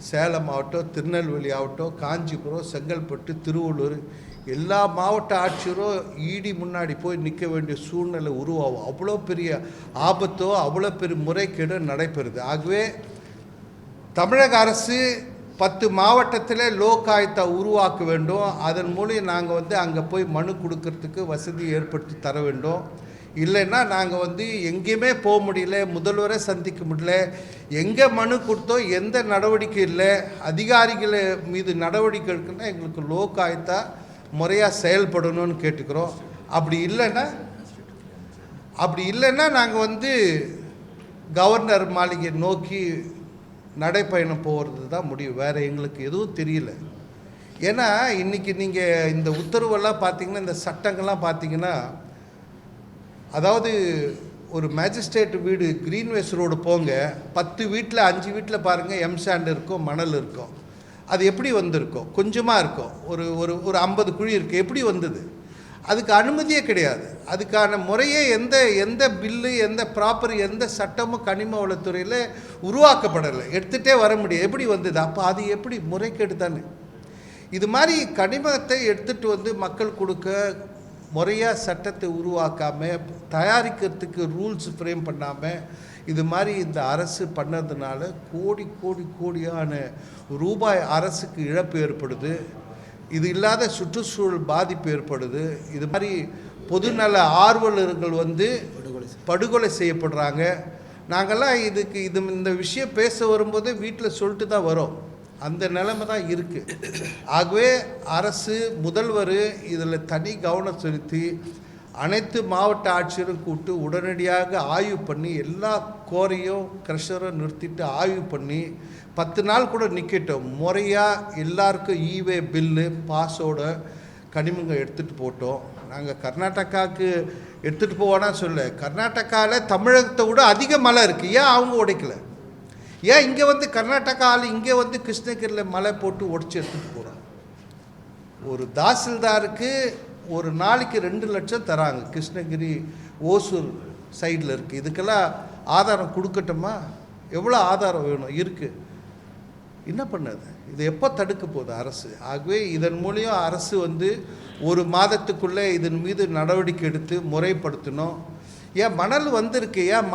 [SPEAKER 1] சேலம் ஆகட்டும், திருநெல்வேலி ஆகட்டும், காஞ்சிபுரம், செங்கல்பட்டு, திருவள்ளூர், எல்லா மாவட்ட ஆட்சியரும் இடி முன்னாடி போய் நிற்க வேண்டிய சூழ்நிலை உருவாகும். அவ்வளோ பெரிய ஆபத்தோ அவ்வளோ பெரிய முறைகேடோ நடைபெறுது. ஆகவே தமிழக அரசு 10 மாவட்டத்தில் லோக் ஆயுக்தா உருவாக்க வேண்டும். அதன் மூலம் நாங்கள் அங்கே போய் மனு கொடுக்கறதுக்கு வசதி ஏற்படுத்தி தர வேண்டும். இல்லைன்னா நாங்கள் எங்கேயுமே போக முடியல, முதல்வரை சந்திக்க முடியல, எங்கே மனு கொடுத்தோம் எந்த நடவடிக்கை இல்லை, அதிகாரிகள் மீது நடவடிக்கை எடுக்கணும்னா எங்களுக்கு லோக் ஆயுக்தா முறையாக செயல்படணும்னு கேட்டுக்கிறோம். அப்படி இல்லைன்னா நாங்கள் கவர்னர் மாளிகை நோக்கி நடைப்பயணம் போகிறது தான் முடியும். வேறு எங்களுக்கு எதுவும் தெரியல. ஏன்னா இன்றைக்கி நீங்கள் இந்த உத்தரவெல்லாம் பார்த்தீங்கன்னா, இந்த சட்டங்கள்லாம் பார்த்தீங்கன்னா, அதாவது ஒரு மேஜிஸ்ட்ரேட் வீடு கிரீன்வேஸ் ரோடு போங்க, 10 வீட்டில் 5 வீட்டில் பாருங்கள் எம்சாண்ட் இருக்கும், மணல் இருக்கும். அது எப்படி வந்திருக்கும்? கொஞ்சமாக இருக்கும், ஒரு 50 குழி இருக்குது. எப்படி வந்தது? அதுக்கு அனுமதியே கிடையாது. அதுக்கான முறையே எந்த பில்லு, எந்த ப்ராப்பர், எந்த சட்டமும் கனிம வளத்துறையில் உருவாக்கப்படலை. எடுத்துகிட்டே வர முடியாது. எப்படி வந்தது? அப்போ அது எப்படி முறைகேடு தானே. இது மாதிரி கனிமத்தை எடுத்துகிட்டு மக்கள் கொடுக்க முறையாக சட்டத்தை உருவாக்காமல், தயாரிக்கிறதுக்கு ரூல்ஸ் ஃப்ரேம் பண்ணாமல், இது மாதிரி இந்த அரசு பண்ணதுனால கோடியான ரூபாய் அரசுக்கு இழப்பு ஏற்படுது. இது இல்லாத சுற்றுச்சூழல் பாதிப்பு ஏற்படுது. இது மாதிரி பொதுநல ஆர்வலர்கள் வந்து படுகொலை செய்யப்படுறாங்க. நாங்கள்லாம் இந்த விஷயம் பேச வரும்போது வீட்டில் சொல்லிட்டு தான் வரோம். அந்த நிலைமை தான் இருக்குது. ஆகவே அரசு முதல்வர் இதில் தனி கவனம் செலுத்தி அனைத்து மாவட்ட ஆட்சியரும் கூப்பிட்டு உடனடியாக ஆய்வு பண்ணி எல்லா கோரையும் க்ரஷரும் நிறுத்திட்டு ஆய்வு பண்ணி 10 நாள் கூட நிற்கட்டும். முறையாக எல்லாருக்கும் ஈவே பில்லு பாஸோட கனிமங்கள் எடுத்துகிட்டு போட்டோம். நாங்கள் கர்நாடகாவுக்கு எடுத்துகிட்டு போவோன்னா சொல்ல, கர்நாடகாவில் தமிழகத்தை விட அதிக மழை இருக்குது. ஏன் அவங்க உடைக்கலை? ஏன் இங்கே வந்து கர்நாடகாவில் இங்கே வந்து கிருஷ்ணகிரியில் மலை போட்டு உடச்சி எடுத்துகிட்டு போகிறாங்க? ஒரு தாசில்தாருக்கு ஒரு நாளைக்கு 2 லட்சம் தராங்க. கிருஷ்ணகிரி ஓசூர் சைடில் இருக்குது. இதுக்கெல்லாம் ஆதாரம் கொடுக்கட்டுமா? எவ்வளோ ஆதாரம் வேணும்? இருக்குது. என்ன பண்ணது? இது எப்போ தடுக்க போகுது அரசு? ஆகவே இதன் மூலியம் அரசு வந்து ஒரு மாதத்துக்குள்ளே இதன் மீது நடவடிக்கை எடுத்து முறைப்படுத்தணும். ஏன் மணல் வந்திருக்கு? ஏன்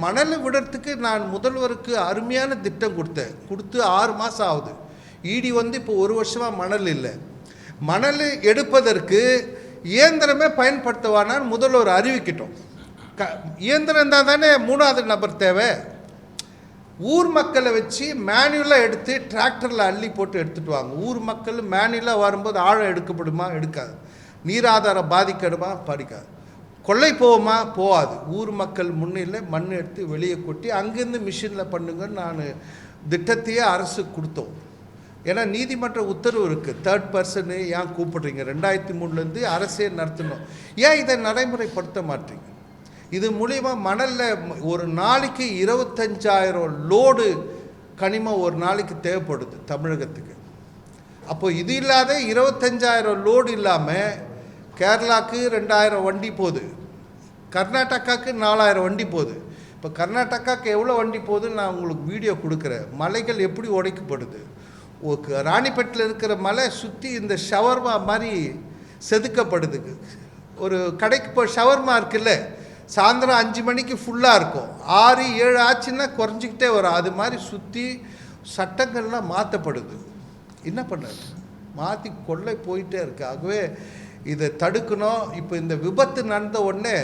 [SPEAKER 1] மணலை விடுறதுக்கு நான் முதல்வருக்கு அருமையான திட்டம் கொடுத்து 6 மாதம் ஆகுது. இடி வந்து இப்போ 1 வருஷமாக மணல் இல்லை. மணல் எடுப்பதற்கு இயந்திரமே பயன்படுத்துவானான்னு முதல்வர் அறிவிக்கிட்டோம். இயந்திரம் இருந்தால் தானே 3வது நபர் தேவை. ஊர் மக்களை வச்சு மேனுவலாக எடுத்து டிராக்டரில் அள்ளி போட்டு எடுத்துகிட்டு வாங்க. ஊர் மக்கள் மேனுவலாக வரும்போது ஆழம் எடுக்கப்படுமா? எடுக்காது. நீராதாரம் பாதிக்கணுமா? பாதிக்காது. கொள்ளை போகுமா? போகாது. ஊர் மக்கள் முன்னிலை மண் எடுத்து வெளியே கொட்டி அங்கேருந்து மிஷினில் பண்ணுங்கன்னு நான் திட்டத்தையே அரசு கொடுத்தோம். ஏன்னா நீதிமன்ற உத்தரவு இருக்குது. 3rd பர்சனு ஏன் கூப்பிடுறீங்க? 2003 அரசே நடத்தணும். ஏன் இதை நடைமுறைப்படுத்த மாட்டீங்க? இது மூலிமா மணலில் ஒரு நாளைக்கு 25,000 லோடு கனிமம் ஒரு நாளைக்கு தேவைப்படுது தமிழகத்துக்கு. அப்போ இது இல்லாத 25,000 லோடு இல்லாமல் கேரளாவுக்கு 2,000 வண்டி போகுது, கர்நாடகாவுக்கு 4,000 வண்டி போகுது. இப்போ கர்நாடகாவுக்கு எவ்வளோ வண்டி போகுதுன்னு நான் உங்களுக்கு வீடியோ கொடுக்குறேன். மலைகள் எப்படி உடைக்கப்படுது. ராணிப்பேட்டில் இருக்கிற மலை சுற்றி இந்த ஷவர்மா மாதிரி செதுக்கப்படுது. ஒரு கடைக்கு இப்போ ஷவர்மா இருக்குல்ல, சாயந்தரம் 5 மணிக்கு ஃபுல்லாக இருக்கும், 6, 7 ஆச்சுன்னா குறைஞ்சிக்கிட்டே வரும். அது மாதிரி சுற்றி சட்டங்கள்லாம் மாற்றப்படுது. என்ன பண்ணுறது? மாற்றி கொள்ளை போயிட்டே இருக்கு. ஆகவே இதை தடுக்கணும். இப்போ இந்த விபத்து நடந்த உடனே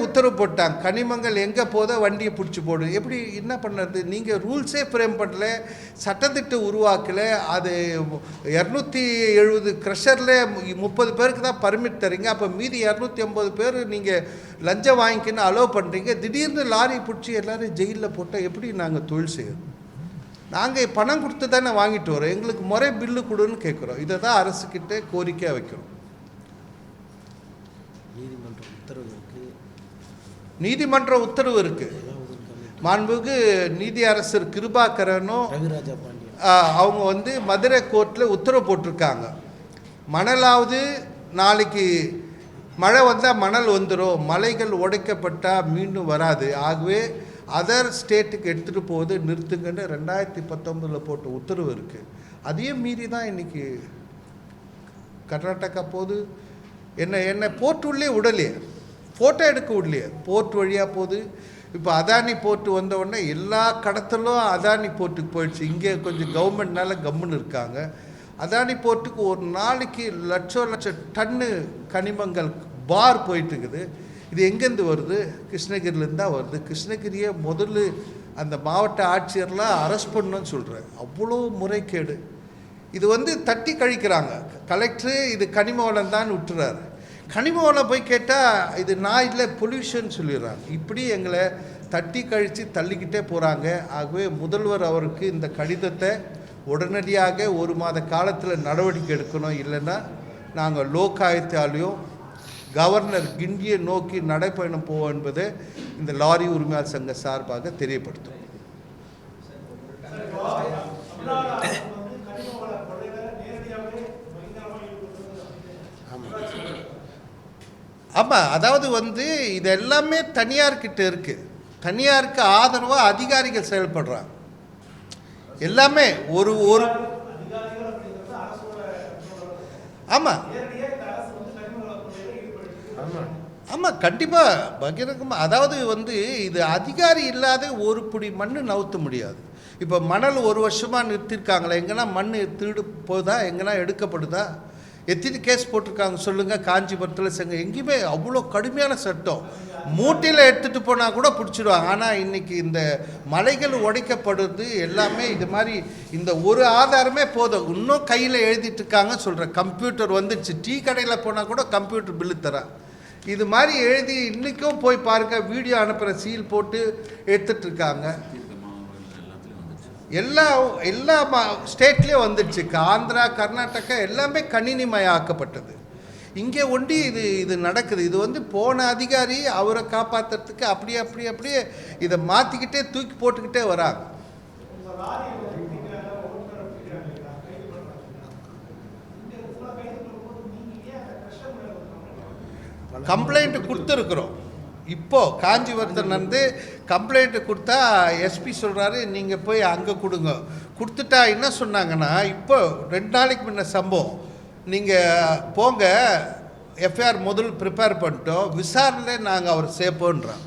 [SPEAKER 1] உத்தரவு போட்டாங்க. கனிமங்கள் எங்கே போதோ வண்டியை பிடிச்சி போடு. எப்படி என்ன பண்ணுறது? நீங்கள் ரூல்ஸே ஃப்ரேம் பண்ணல, சட்டத்திட்டம் உருவாக்கலை. அது 270 க்ரஷரில் 30 பேருக்கு தான் பர்மிட் தரீங்க. அப்போ மீதி 280 பேர் நீங்கள் லஞ்சம் வாங்கிக்கின்னு அலோவ் பண்ணுறீங்க. திடீர்னு லாரி பிடிச்சி எல்லோரும் ஜெயிலில் போட்டால் எப்படி நாங்கள் தொழில் செய்யணும்? நாங்கள் பணம் கொடுத்து தானே வாங்கிட்டு வரோம். எங்களுக்கு முறை பில்லு கொடுன்னு கேட்குறோம். இதை தான் அரசுக்கிட்ட கோரிக்கையாக வைக்கிறோம். நீதிமன்ற உத்தரவு இருக்கு. மாண்புமிகு நீதி அரசர் கிருபாகரனும் அவங்க வந்து மதுரை கோர்ட்டில் உத்தரவு போட்டிருக்காங்க. மணலாவது நாளைக்கு மழை வந்தால் மணல் வந்துடும், மலைகள் உடைக்கப்பட்டால் மீண்டும் வராது. ஆகவே அதர் ஸ்டேட்டுக்கு எடுத்துகிட்டு போகுது நிறுத்துங்கன்னு 2019 போட்ட உத்தரவு இருக்குது. அதையும் மீறி தான் இன்றைக்கி கர்நாடகா போகுது. என்ன போர்ட் உள்ளே விடலையே, ஃபோட்டோ எடுக்க விடலையே, போர்ட் வழியாக போகுது. இப்போ அதானி போர்ட்டு வந்தவுடனே எல்லா கடத்தலும் அதானி போர்ட்டுக்கு போயிடுச்சு. இங்கே கொஞ்சம் கவர்மெண்ட்னால கம்முன்னு இருக்காங்க. அதானி போர்ட்டுக்கு ஒரு நாளைக்கு லட்சம் டன்னு கனிமங்கள் பார் போயிட்டுருக்குது. இது எங்கேருந்து வருது? கிருஷ்ணகிரிலேருந்து தான் வருது. கிருஷ்ணகிரியை முதல்ல அந்த மாவட்ட ஆட்சியர்லாம் அரெஸ்ட் பண்ணணும்னு சொல்கிறேன். அவ்வளோ முறைகேடு. இது வந்து தட்டி கழிக்கிறாங்க. கலெக்டரு இது கனிம வளம் தான் விட்டுறாரு. கனிம வளம் போய் கேட்டால் இது நான் இல்லை பொல்யூஷன் சொல்லிடுறாங்க. இப்படி எங்களை தட்டி கழித்து தள்ளிக்கிட்டே போகிறாங்க. ஆகவே முதல்வர் அவருக்கு இந்த கடிதத்தை உடனடியாக 1 மாத காலத்தில் நடவடிக்கை எடுக்கணும். இல்லைன்னா நாங்கள் லோகாயுக்தாலையும் கவர்னர் கிண்டியை நோக்கி நடைப்பயணம் போவோம் என்பதை இந்த லாரி உரிமையாளர் சங்க சார்பாக தெரியப்படுத்தும். ஆமாம், அதாவது வந்து இது எல்லாமே தனியார்கிட்ட இருக்குது. தனியாருக்கு ஆதரவாக அதிகாரிகள் செயல்படுறாங்க. எல்லாமே ஒரு ஆமாம் ஆமாம், கண்டிப்பாக பகிரங்கமாக. அதாவது இது அதிகாரி இல்லாத ஒரு புடி மண் நவுத்த முடியாது. இப்போ மணல் ஒரு வருஷமாக நிறுத்திருக்காங்களே, எங்கன்னா மண் திருடு போகுதா, எங்கன்னா எடுக்கப்படுதா? எத்தனை கேஸ் போட்டிருக்காங்க சொல்லுங்கள். காஞ்சிபுரத்தில் எங்கேயுமே அவ்வளோ கடுமையான சட்டம். மூட்டையில் எடுத்துகிட்டு போனால் கூட பிடிச்சிடுவாங்க. ஆனால் இன்றைக்கி இந்த மலைகள் உடைக்கப்படுறது எல்லாமே இது மாதிரி இந்த ஒரு ஆதாரமே போதும். இன்னும் கையில் எழுதிட்டு இருக்காங்க சொல்கிறேன். கம்ப்யூட்டர் வந்துடுச்சு. டீ கடையில் போனால் கூட கம்ப்யூட்டர் பில்லு தரேன். இது மாதிரி எழுதி இன்றைக்கும் போய் பாருங்கள். வீடியோ அனுப்புகிற சீல் போட்டு எடுத்துகிட்டு இருக்காங்க. எல்லா ஸ்டேட்லேயும் வந்துடுச்சு. ஆந்திரா, கர்நாடகா எல்லாமே கணினிமயமாக்கப்பட்டது. இங்கே ஒண்டி இது நடக்குது. இது போன அதிகாரி அவரை காப்பாற்றுறதுக்கு அப்படியே இதை மாற்றிக்கிட்டே தூக்கி போட்டுக்கிட்டே வராங்க. கம்ப்ளைண்ட் கொடுத்துருக்குறோம். இப்போது காஞ்சிபுரத்தில் கம்ப்ளைண்ட்டு கொடுத்தா எஸ்பி சொல்கிறாரு, நீங்கள் போய் அங்கே கொடுத்துட்டா என்ன சொன்னாங்கன்னா, இப்போ 2 நாளைக்கு முன்ன சம்பவம், நீங்கள் போங்க எஃப்ஐஆர் முதல் ப்ரிப்பேர் பண்ணிட்டோம், விசாரணை நாங்கள் அவர் சேர்ப்போன்றோம்.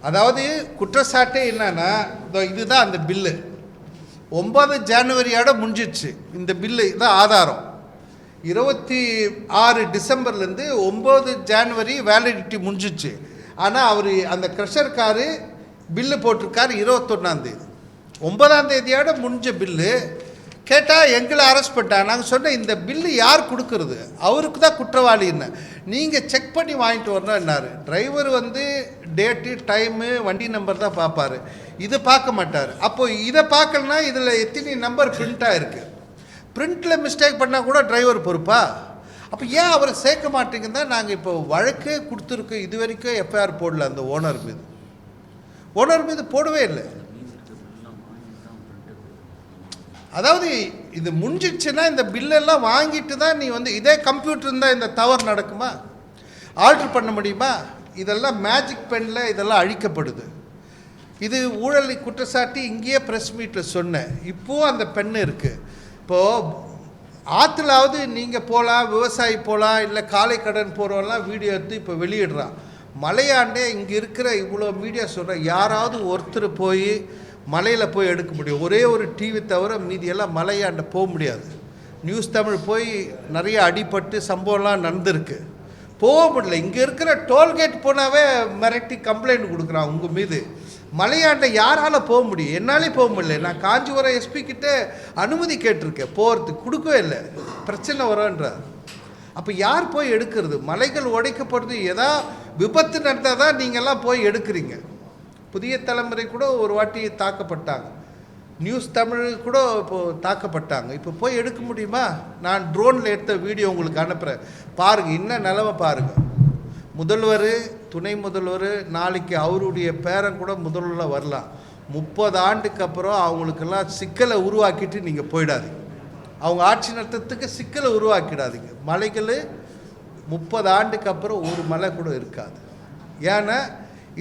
[SPEAKER 1] அதாவது குற்றச்சாட்டே என்னன்னா, இதுதான் அந்த பில்லு 9 ஜனவரியோட முடிஞ்சிடுச்சு. இந்த பில்லு தான் ஆதாரம். 26 டிசம்பர்லேருந்து 9 ஜனவரி வேலிடிட்டி முடிஞ்சிச்சு. ஆனால் அவர் அந்த க்ரஷர்காரு பில்லு போட்டிருக்காரு 21ஆந்தேதி. 9ஆந்தேதியோட முடிஞ்ச பில்லு. கேட்டால் எங்களை அரெஸ்ட் பண்ணிட்டாங்க. நாங்கள் சொன்னேன், இந்த பில்லு யார் கொடுக்குறது, அவருக்கு தான் குற்றவாளின்னு. நீங்கள் செக் பண்ணி வாங்கிட்டு வரணும் என்னார். டிரைவர் டேட்டு டைமு வண்டி நம்பர் தான் பார்ப்பார், இதை பார்க்க மாட்டார். அப்போது இதை பார்க்கலன்னா இதில் எத்தனை நம்பர் பிரிண்ட்டாக இருக்குது, பிரிண்டில் மிஸ்டேக் பண்ணால் கூட டிரைவர் பொறுப்பா? அப்போ ஏன் அவரை சேர்க்க மாட்டேங்குன்னு தான் நாங்கள் இப்போ வழக்கே கொடுத்துருக்கோம். இது வரைக்கும் எஃப்ஐஆர் போடல. அந்த ஓனர் மீது போடவே இல்லை. அதாவது இது முடிஞ்சிடுச்சுன்னா இந்த பில்லெல்லாம் வாங்கிட்டு தான் நீ இதே கம்ப்யூட்டர் இருந்தால் இந்த தவறு நடக்குமா, ஆல்ட்ரு பண்ண முடியுமா? இதெல்லாம் மேஜிக் பெனில் இதெல்லாம் அழிக்கப்படுது. இது ஊழலை குற்றச்சாட்டி இங்கேயே ப்ரெஸ் மீட்டில் சொன்னேன். இப்போது அந்த பென் இருக்குது. இப்போது ஆற்றுலாவது நீங்கள் போகலாம், விவசாயி போகலாம், இல்லை காலை கடன் போகிறவங்களாம் வீடியோ எடுத்து இப்போ வெளியிடுறான். மலையாண்டே இங்கே இருக்கிற இவ்வளோ மீடியா சொல்கிற யாராவது ஒருத்தர் போய் மலையில் போய் எடுக்க முடியும். ஒரே ஒரு டிவி தவிர மீதியெல்லாம் மலையாண்ட போக முடியாது. நியூஸ் தமிழ் போய் நிறைய அடிபட்டு சம்பவம்லாம் நடந்திருக்கு. போக முடியல. இங்கே இருக்கிற டோல்கேட் போனாவே மிரட்டி கம்ப்ளைண்ட் கொடுக்குறான் உங்கள் மீது. மலையாண்ட யாரால் போக முடியும்? என்னாலே போக முடியல. நான் காஞ்சிபுரம் எஸ்பி கிட்டே அனுமதி கேட்டிருக்கேன், போகிறதுக்கு கொடுக்கவே இல்லை. பிரச்சனை வரும்ன்றார். அப்போ யார் போய் எடுக்கிறது? மலைகள் உடைக்கப்படுறது, ஏதா விபத்து நடந்தால் தான் நீங்கள்லாம் போய் எடுக்கிறீங்க. புதிய தலைமுறை கூட ஒரு வாட்டி தாக்கப்பட்டாங்க. நியூஸ் தமிழ் கூட இப்போது தாக்கப்பட்டாங்க. இப்போ போய் எடுக்க முடியுமா? நான் ட்ரோனில் எடுத்த வீடியோ உங்களுக்கு அனுப்புகிறேன், பாருங்கள். இன்னும் நிலமை பாருங்கள். முதல்வர், துணை முதல்வர், நாளைக்கு அவருடைய பேரன் கூட முதல்வரில் வரலாம். 30 ஆண்டுக்கு அப்புறம் அவங்களுக்கெல்லாம் சிக்கலை உருவாக்கிட்டு நீங்கள் போயிடாதீங்க. அவங்க ஆட்சி நடத்துறதுக்கு சிக்கலை உருவாக்கிடாதீங்க. மலைகள் 30 ஆண்டுக்கு அப்புறம் ஒரு மலை கூட இருக்காது. ஏன்னா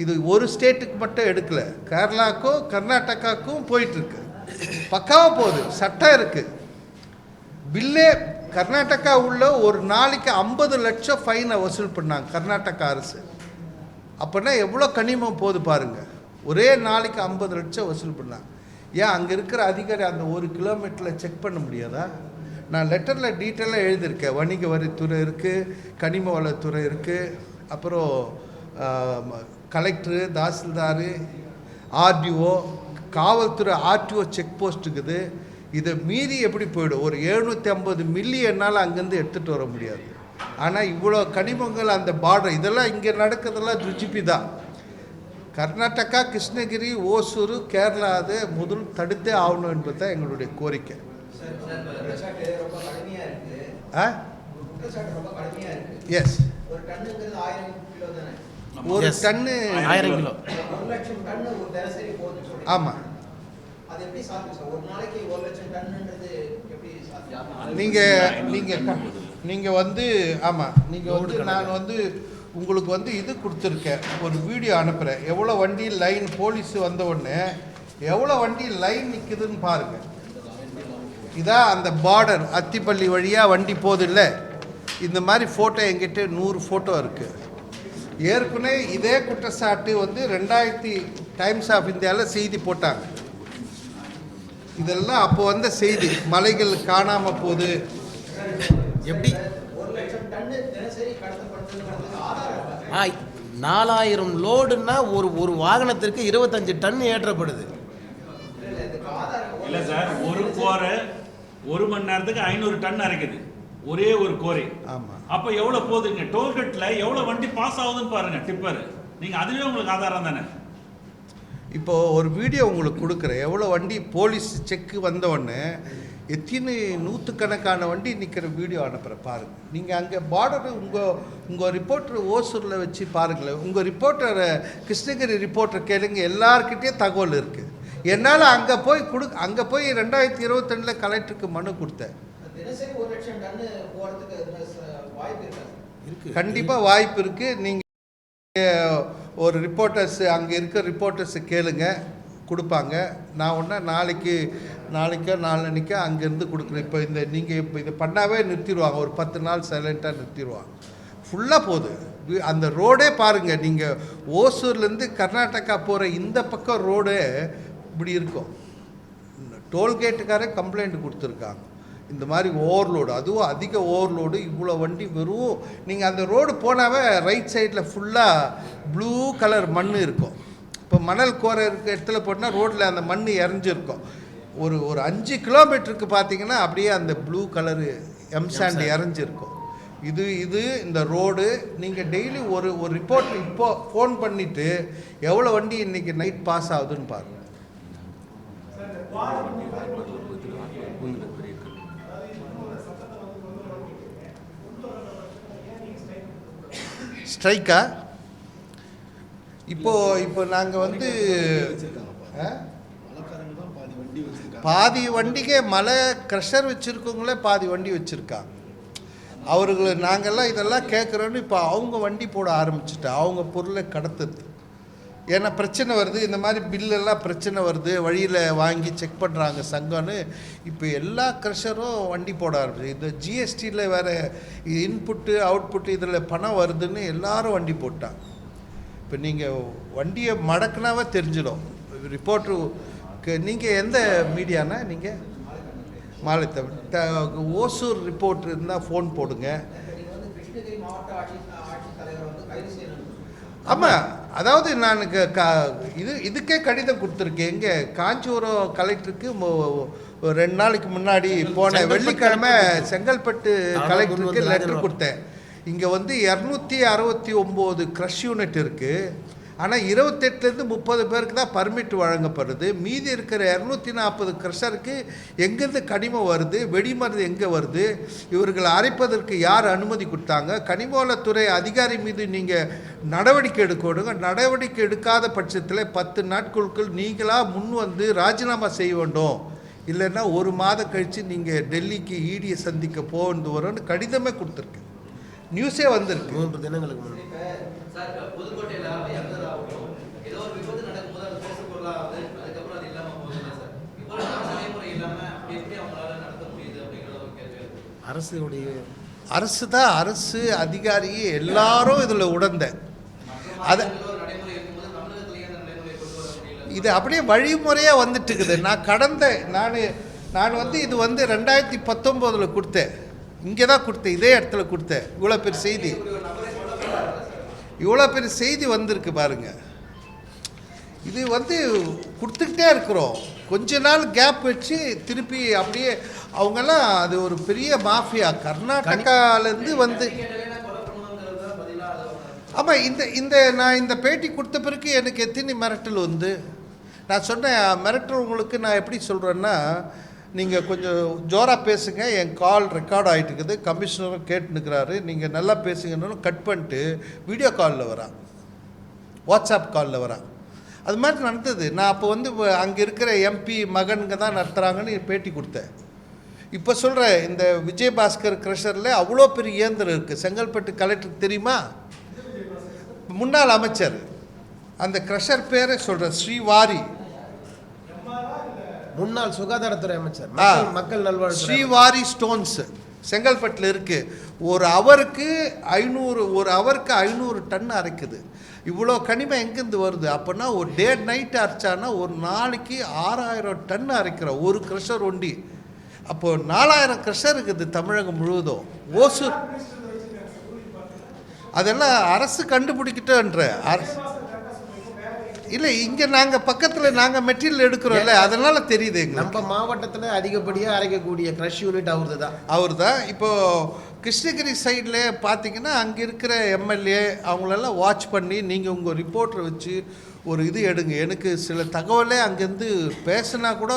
[SPEAKER 1] இது ஒரு ஸ்டேட்டுக்கு மட்டும் எடுக்கலை, கேரளாவுக்கும் கர்நாடகாவுக்கும் போயிட்டுருக்கு. பக்காவாக போகுது. சட்டம் இருக்குது. பில்லே கர்நாடகா உள்ள ஒரு நாளைக்கு 50 லட்சம் ஃபைனை வசூல் பண்ணாங்க கர்நாடகா அரசு. அப்படின்னா எவ்வளோ கனிமம் போகுது பாருங்கள். ஒரே நாளைக்கு 50 லட்சம் வசூல் பண்ணாங்க. ஏன் அங்கே இருக்கிற அதிகாரி அந்த 1 கிலோமீட்டரில் செக் பண்ண முடியாதா? நான் லெட்டரில் டீட்டெயிலாக எழுதியிருக்கேன். வணிக வரித்துறை இருக்குது, கனிம வளத்துறை இருக்குது, அப்புறம் கலெக்டரு, தாசில்தார், ஆர்டிஓ, காவல்துறை ஆர்டிஓ செக் போஸ்ட் இருக்குது. இதை மீறி எப்படி போய்டும்? ஒரு 750 மில்லியனால் அங்கேருந்து எடுத்துகிட்டு வர முடியாது. ஆனால் இவ்வளோ கனிமங்கள் அந்த பார்டர், இதெல்லாம் இங்கே நடக்கிறதெல்லாம் ருஜிபி தான். கர்நாடகா, கிருஷ்ணகிரி, ஓசூர், கேரளா அதை முதல் தடுத்தே ஆகணும் என்பது தான் எங்களுடைய கோரிக்கை. எஸ், ஒரு டன்னு
[SPEAKER 2] 1000 கிலோ.
[SPEAKER 1] ஆமாம். நீங்கள் ஆமாம், நீங்கள் நான் உங்களுக்கு இது கொடுத்துருக்கேன், ஒரு வீடியோ அனுப்புகிறேன். எவ்வளோ வண்டி லைன், போலீஸ் வந்த உடனே எவ்வளோ வண்டி லைன் நிற்குதுன்னு பாருங்கள். இதான் அந்த பார்டர், அத்திப்பள்ளி வழியாக வண்டி போதில்லை. இந்த மாதிரி ஃபோட்டோ என்கிட்ட 100 ஃபோட்டோ இருக்குது. ஏற்கனவே இதே குற்றச்சாட்டு வந்து 2000 டைம்ஸ் ஆஃப் இந்தியாவில் செய்தி போட்டாங்க. இதெல்லாம் அப்போ வந்த செய்தி, மலைகள் காணாமல் போகுது.
[SPEAKER 2] எப்படி 4000 லோடுன்னா ஒரு வாகனத்திற்கு 25 டன் ஏற்றப்படுது.
[SPEAKER 3] இல்லை சார், ஒரு கோரை 1 மணி நேரத்துக்கு 500 டன் அரைக்குது ஒரே ஒரு கோரை.
[SPEAKER 1] ஆமாம்,
[SPEAKER 3] அப்போ எவ்வளோ போகுதுங்க? டோல்கேட்டில் எவ்வளோ வண்டி பாஸ் ஆகுதுன்னு பாருங்க டிப்பர். நீங்கள் அதுவே உங்களுக்கு ஆதாரம் தானே.
[SPEAKER 1] இப்போது ஒரு வீடியோ உங்களுக்கு கொடுக்குறேன். எவ்வளோ வண்டி போலீஸ் செக்கு வந்தவுடனே எத்தனை நூற்றுக்கணக்கான வண்டி நிற்கிற வீடியோ அனுப்புகிறேன் பாருங்கள். நீங்கள் அங்கே பார்டரு உங்கள் ரிப்போர்ட்டர் ஓசூரில் வச்சு பாருங்களேன். உங்கள் ரிப்போர்ட்டரை கிருஷ்ணகிரி ரிப்போர்ட்டர் கேளுங்க, எல்லார்கிட்டேயும் தகவல் இருக்குது. என்னால் அங்கே போய் அங்கே போய் 2022 கலெக்டருக்கு மனு கொடுத்தேன். கண்டிப்பாக வாய்ப்பு இருக்குது. நீங்கள் ஒரு ரிப்போர்ட்டர்ஸ் அங்கே இருக்க ரிப்போர்ட்டர்ஸு கேளுங்க, கொடுப்பாங்க. நான் ஒன்றா நாளைக்கோ நாளன்னைக்கோ அங்கேருந்து கொடுக்குறேன். இப்போ நீங்கள் இதை பண்ணாவே நிறுத்திடுவாங்க. ஒரு 10 நாள் சைலண்ட்டாக நிறுத்திடுவாங்க. ஃபுல்லாக போகுது அந்த ரோடே பாருங்கள். நீங்கள் ஓசூர்லேருந்து கர்நாடகா போகிற இந்த பக்கம் ரோடே இப்படி இருக்கும். டோல்கேட்டுக்காரே கம்ப்ளைண்ட் கொடுத்துருக்காங்க, இந்த மாதிரி ஓவர்லோடு, அதுவும் அதிக ஓவர்லோடு, இவ்வளோ வண்டி வெறும். நீங்கள் அந்த ரோடு போனாவே ரைட் சைடில் ஃபுல்லாக ப்ளூ கலர் மண் இருக்கும். இப்போ மணல் கோரை இருக்க இடத்துல போட்டால் ரோட்டில் அந்த மண் இறஞ்சிருக்கும். ஒரு 5 கிலோமீட்டருக்கு பார்த்தீங்கன்னா அப்படியே அந்த ப்ளூ கலரு எம்சாண்ட் இறஞ்சிருக்கும். இது இந்த ரோடு. நீங்கள் டெய்லி ஒரு ரிப்போர்ட் இப்போ ஃபோன் பண்ணிவிட்டு எவ்வளோ வண்டி இன்றைக்கி நைட் பாஸ் ஆகுதுன்னு பாருங்கள். ஸ்ட்ரைக்கா? இப்போ நாங்கள் வந்து பாதி வண்டிக்கே மலை க்ரஷர் வச்சுருக்கவங்களே பாதி வண்டி வச்சுருக்காங்க. அவர்களை நாங்கள்லாம் இதெல்லாம் கேட்குறோன்னு இப்போ அவங்க வண்டி போட ஆரம்பிச்சுட்டா அவங்க பொருளை கடத்துது. ஏன்னா பிரச்சனை வருது, இந்த மாதிரி பில்லெல்லாம் பிரச்சனை வருது, வழியில் வாங்கி செக் பண்ணுறாங்க சங்கம்னு இப்போ எல்லா க்ரஷரும் வண்டி போட ஆரம்பிச்சு. இந்த ஜிஎஸ்டியில் வேறு இன்புட்டு அவுட்புட்டு இதில் பணம் வருதுன்னு எல்லாரும் வண்டி போட்டாங்க. இப்போ நீங்கள் வண்டியை மடக்குனாவே தெரிஞ்சிடும். ரிப்போர்ட்ரு நீங்கள் எந்த மீடியானா? நீங்கள் ஓசூர் ரிப்போர்ட்ரு இருந்தால் ஃபோன் போடுங்க. ஆமாம், அதாவது நான் இதுக்கே கடிதம் கொடுத்துருக்கேன். எங்கே காஞ்சிபுரம் கலெக்டருக்கு 2 நாளைக்கு முன்னாடி போன வெள்ளிக்கிழமை செங்கல்பட்டு கலெக்டருக்கு லெட்டர் கொடுத்தேன். இங்கே வந்து 269 க்ரஷ் யூனிட் இருக்குது. ஆனால் 28லேருந்து 30 பேருக்கு தான் பர்மிட் வழங்கப்படுது. மீதி இருக்கிற 240 க்ரஷருக்கு எங்கேருந்து கனிமம் வருது, வெடிமருந்து எங்கே வருது, இவர்கள் அரைப்பதற்கு யார் அனுமதி கொடுத்தாங்க? கனிமவளத்துறை அதிகாரி மீது நீங்கள் நடவடிக்கை எடுக்கணுங்க. நடவடிக்கை எடுக்காத பட்சத்தில் 10 நாட்களுக்குள் நீங்களாக முன் வந்து ராஜினாமா செய்ய வேண்டும். இல்லைன்னா 1 மாதம் கழித்து நீங்கள் டெல்லிக்கு ஈடியை சந்திக்க போகணும் வரும்னு கடிதமே கொடுத்துருக்கு. நியூஸே வந்திருக்கு
[SPEAKER 2] 3 தினங்களுக்கு முன்னாடி. அரசு தான், அரசு அதிகாரி எல்லாரும் இதில் உடந்த அது இது அப்படியே வழிமுறையாக வந்துட்டு இருக்குது. நான் வந்து இது வந்து 2019 கொடுத்தேன். இங்கே தான் கொடுத்தேன், இதே இடத்துல கொடுத்தேன். இவ்வளோ பெரிய செய்தி வந்திருக்கு பாருங்கள். இது வந்து கொடுத்துக்கிட்டே இருக்கிறோம். கொஞ்ச நாள் கேப் வச்சு திருப்பி அப்படியே அவங்கெல்லாம் அது ஒரு பெரிய மாஃபியா கர்நாடகாலேருந்து வந்து. ஆமாம், நான் இந்த பேட்டி கொடுத்த பிறகு எனக்கு எத்தனை மிரட்டல் வந்து. நான் சொன்னேன், மிரட்டுறவங்களுக்கு நான் எப்படி சொல்கிறேன்னா, நீங்கள் கொஞ்சம் ஜோராக பேசுங்க, என் கால் ரெக்கார்ட் ஆகிட்டு இருக்குது, கமிஷனரும் கேட்டுனுக்கிறாரு, நீங்கள் நல்லா பேசுங்கன்னு கட் பண்ணிட்டு வீடியோ காலில் வரான், வாட்ஸ்அப் காலில் வரான். அது மாதிரி நடந்தது. நான் அப்போ வந்து அங்கே இருக்கிற எம்பி மகனுங்க தான் நடத்துகிறாங்கன்னு பேட்டி கொடுத்தேன். இப்போ சொல்கிறேன், இந்த விஜயபாஸ்கர் க்ரஷரில் அவ்வளோ பெரிய இயந்திரம் இருக்குது. செங்கல்பட்டு கலெக்டருக்கு தெரியுமா? முன்னாள் அமைச்சர். அந்த க்ரஷர் பேரை சொல்கிறேன், ஸ்ரீவாரி. முன்னாள் சுகாதாரத்துறை அமைச்சர், மக்கள் நல்வாழ்வு.
[SPEAKER 1] ஸ்ரீவாரி ஸ்டோன்ஸ் செங்கல்பட்டில் இருக்குது. ஒரு அவருக்கு 500 டன் அரைக்குது. இவ்வளோ கனிமம் எங்கேருந்து வருது? அப்போனா ஒரு டே நைட்டு அரைச்சானா ஒரு நாளைக்கு 6000 டன் அரைக்கிறோம் ஒரு க்ரஷர் ஒண்டி. அப்போது 4000 க்ரஷர் இருக்குது தமிழகம் முழுவதும். ஓசூர் அதெல்லாம் அரசு கண்டுபிடிக்கிட்டோன்ற அரசு இல்லை. இங்கே நாங்கள் பக்கத்தில் நாங்கள் மெட்டீரியல் எடுக்கிறோம்ல, அதனால் தெரியுது எங்களுக்கு.
[SPEAKER 4] நம்ம மாவட்டத்தில் அதிகப்படியாக அரைக்கக்கூடிய க்ரஷ் யூனிட் அவர் தான்.
[SPEAKER 1] இப்போது கிருஷ்ணகிரி சைடில் பார்த்தீங்கன்னா அங்கே இருக்கிற எம்எல்ஏ அவங்களெல்லாம் வாட்ச் பண்ணி நீங்கள் உங்கள் ரிப்போர்ட்டரை வச்சு ஒரு இது எடுங்க. எனக்கு சில தகவலே அங்கேருந்து பேசினா கூட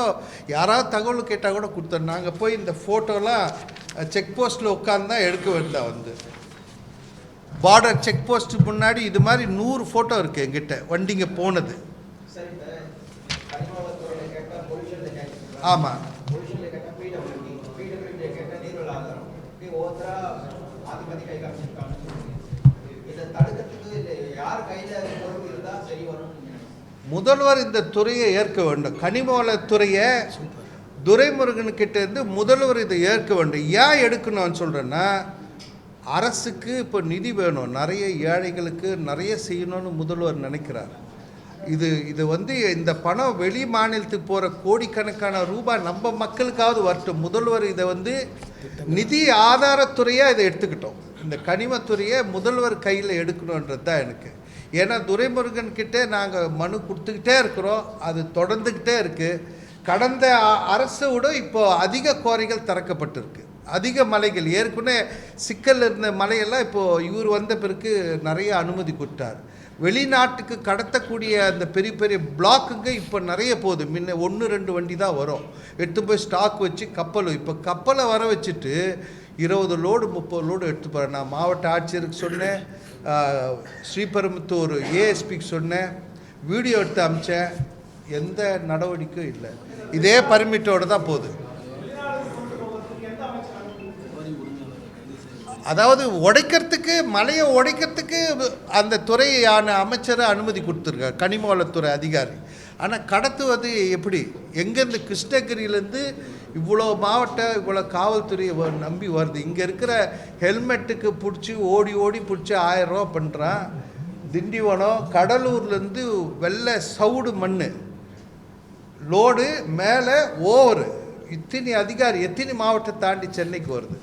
[SPEAKER 1] யாராவது தகவல் கேட்டால் கூட கொடுத்தோம். நாங்கள் போய் இந்த ஃபோட்டோலாம் செக் போஸ்ட்டில் உட்காந்து தான் எடுக்க வேண்டாம். பார்டர் செக் போஸ்ட்டுக்கு முன்னாடி இது மாதிரி 100 ஃபோட்டோ இருக்குது எங்கிட்ட வண்டிங்க போனது. ஆமாம். முதல்வர் இந்த துறையை ஏற்க வேண்டும். கனிமவளத்துறையை துரைமுருகன்கிட்ட இருந்து முதல்வர் இதை ஏற்க வேண்டும். ஏன் எடுக்கணும்னு சொல்கிறேன்னா, அரசுக்கு இப்போ நிதி வேணும், நிறைய ஏழைகளுக்கு நிறைய செய்யணும்னு முதல்வர் நினைக்கிறார். இது இந்த பணம் வெளி மாநிலத்துக்கு போகிற கோடிக்கணக்கான ரூபாய் நம்ம மக்களுக்காவது வரட்டும். முதல்வர் இதை நிதி ஆதாரத்துறையாக இதை எடுத்துக்கிட்டோம். இந்த கனிமத்துறையை முதல்வர் கையில் எடுக்கணுன்றது தான் எனக்கு. ஏன்னா துரைமுருகன் கிட்டே நாங்கள் மனு கொடுத்துக்கிட்டே இருக்கிறோம், அது தொடர்ந்துக்கிட்டே இருக்குது. கடந்த அரசை விட இப்போது அதிக குவாரிகள் திறக்கப்பட்டிருக்கு. அதிக மலைகள் ஏற்கனவே சிக்கல் இருந்த மலையெல்லாம் இப்போது இவர் வந்த பிறகு நிறைய அனுமதி கொடுத்தார். வெளிநாட்டுக்கு கடத்தக்கூடிய அந்த பெரிய பெரிய பிளாக்குங்க இப்போ நிறைய போகுது. முன்ன 1-2 வண்டி தான் வரும், எடுத்து போய் ஸ்டாக் வச்சு இப்போ கப்பலை வர வச்சுட்டு 20 லோடு 30 லோடு எடுத்து போகிறேன். நான் மாவட்ட ஆட்சியருக்கு சொன்னேன், ஸ்ரீபெரும்புத்தூர் ஏஎஸ்பிக்கு சொன்னேன், வீடியோ எடுத்து அமிச்சேன். எந்த நடவடிக்கையும் இல்லை. இதே பர்மிட்டோடு தான் போகுது. அதாவது மலையை உடைக்கிறதுக்கு அந்த துறையான அமைச்சரை அனுமதி கொடுத்துருக்கார், கனிமவளத்துறை அதிகாரி. ஆனால் கடத்துவது எப்படி? எங்கேருந்து கிருஷ்ணகிரியிலேருந்து இவ்வளோ மாவட்டம் இவ்வளோ காவல்துறையை நம்பி வருது. இங்கே இருக்கிற ஹெல்மெட்டுக்கு பிடிச்சி ஓடி பிடிச்சி 1000 ரூபா பண்ணுறான். திண்டிவனம் கடலூர்லேருந்து வெள்ளை சவுடு மண் லோடு மேலே ஓவரு. இத்தனை அதிகாரி எத்தனை மாவட்டத்தை தாண்டி சென்னைக்கு வருது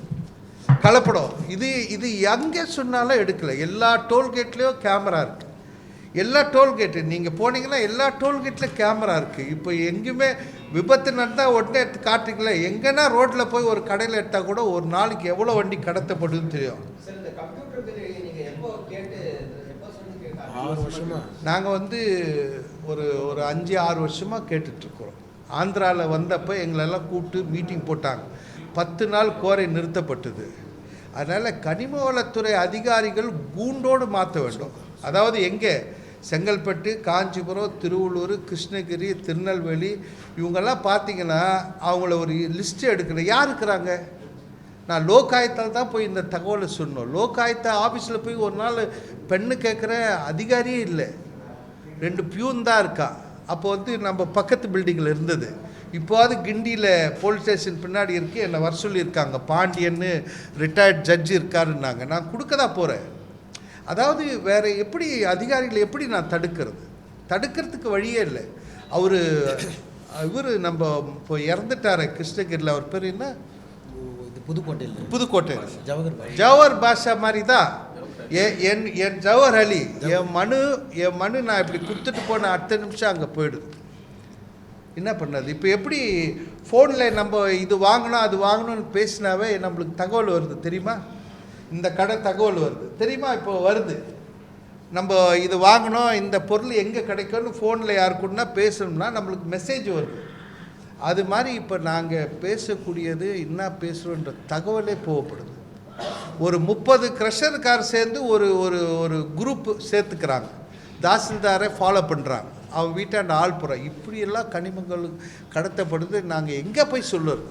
[SPEAKER 1] கலப்படம். இது எங்கே சொன்னாலும் எடுக்கலை. எல்லா டோல்கேட்லேயும் கேமரா இருக்குது. எல்லா டோல்கேட்டு நீங்கள் போனீங்கன்னா எல்லா டோல்கேட்டில் கேமரா இருக்குது. இப்போ எங்கேயுமே விபத்து நடந்தால் உடனே எடுத்து காட்டுங்களே. எங்கன்னா ரோட்டில் போய் ஒரு கடையில் எடுத்தால் கூட ஒரு நாளைக்கு எவ்வளோ வண்டி கடத்தப்படுதுன்னு தெரியும். நாங்கள் ஒரு 5-6 வருஷமாக கேட்டுட்ருக்குறோம். ஆந்திராவில் வந்தப்போ எங்களெல்லாம் கூப்பிட்டு மீட்டிங் போட்டாங்க. 10 நாள் கோரை நிறுத்தப்பட்டது. அதனால் கனிமவளத்துறை அதிகாரிகள் கூண்டோடு மாற்ற வேண்டும். அதாவது எங்கே? செங்கல்பட்டு, காஞ்சிபுரம், திருவள்ளூர், கிருஷ்ணகிரி, திருநெல்வேலி இவங்கெல்லாம் பார்த்தீங்கன்னா அவங்கள ஒரு லிஸ்ட்டு எடுக்கணும். யார் இருக்கிறாங்க? நான் லோகாயத்தால் தான் போய் இந்த தகவலை சொன்னோம். லோகாயத்தா ஆஃபீஸில் போய் ஒரு நாள் பெண்ணு கேட்குற அதிகாரியே இல்லை, 2 பியூன் தான் இருக்கா. அப்போ நம்ம பக்கத்து பில்டிங்கில் இருந்தது. இப்போது கிண்டியில் போலீஸ் ஸ்டேஷன் பின்னாடி இருக்குது. என்னை வர சொல்லியிருக்காங்க, பாண்டியன்னு ரிட்டையர்ட் ஜட்ஜி இருக்காருன்னாங்க. நான் கொடுக்க தான் போகிறேன். அதாவது வேறு எப்படி அதிகாரிகளை எப்படி நான் தடுக்கிறதுக்கு வழியே இல்லை. இவர் நம்ம இப்போ இறந்துட்டார் கிருஷ்ணகிரியில். அவர் பேர் என்ன? புதுக்கோட்டை ஜவஹர் பாஷா மாதிரி தான். என் ஜவஹர் அலி என் மனு நான் இப்படி கொடுத்துட்டு போன அடுத்த நிமிஷம் அங்கே போயிடுது. என்ன பண்ணது? இப்போ எப்படி ஃபோனில் நம்ம இது வாங்கணும் அது வாங்கணும்னு பேசினாவே நம்மளுக்கு தகவல் வருது தெரியுமா? இந்த கடை தகவல் வருது தெரியுமா? இப்போ வருது. நம்ம இது வாங்கணும், இந்த பொருள் எங்கே கிடைக்கும்னு ஃபோனில் யாருக்குன்னா பேசணும்னா நம்மளுக்கு மெசேஜ் வருது. அது மாதிரி இப்போ நாங்கள் பேசக்கூடியது என்ன பேசுகிறோன்ற தகவலே போகப்படுது. ஒரு 30 க்ரஷர்கார் சேர்ந்து ஒரு குரூப் சேர்த்துக்கிறாங்க. தாசில்தாரை ஃபாலோ பண்ணுறாங்க. அவன் வீட்டாண்ட ஆள் போகிறான். இப்படியெல்லாம் கனிமங்கள் கடத்தப்படுது. நாங்கள் எங்கே போய் சொல்லுறது?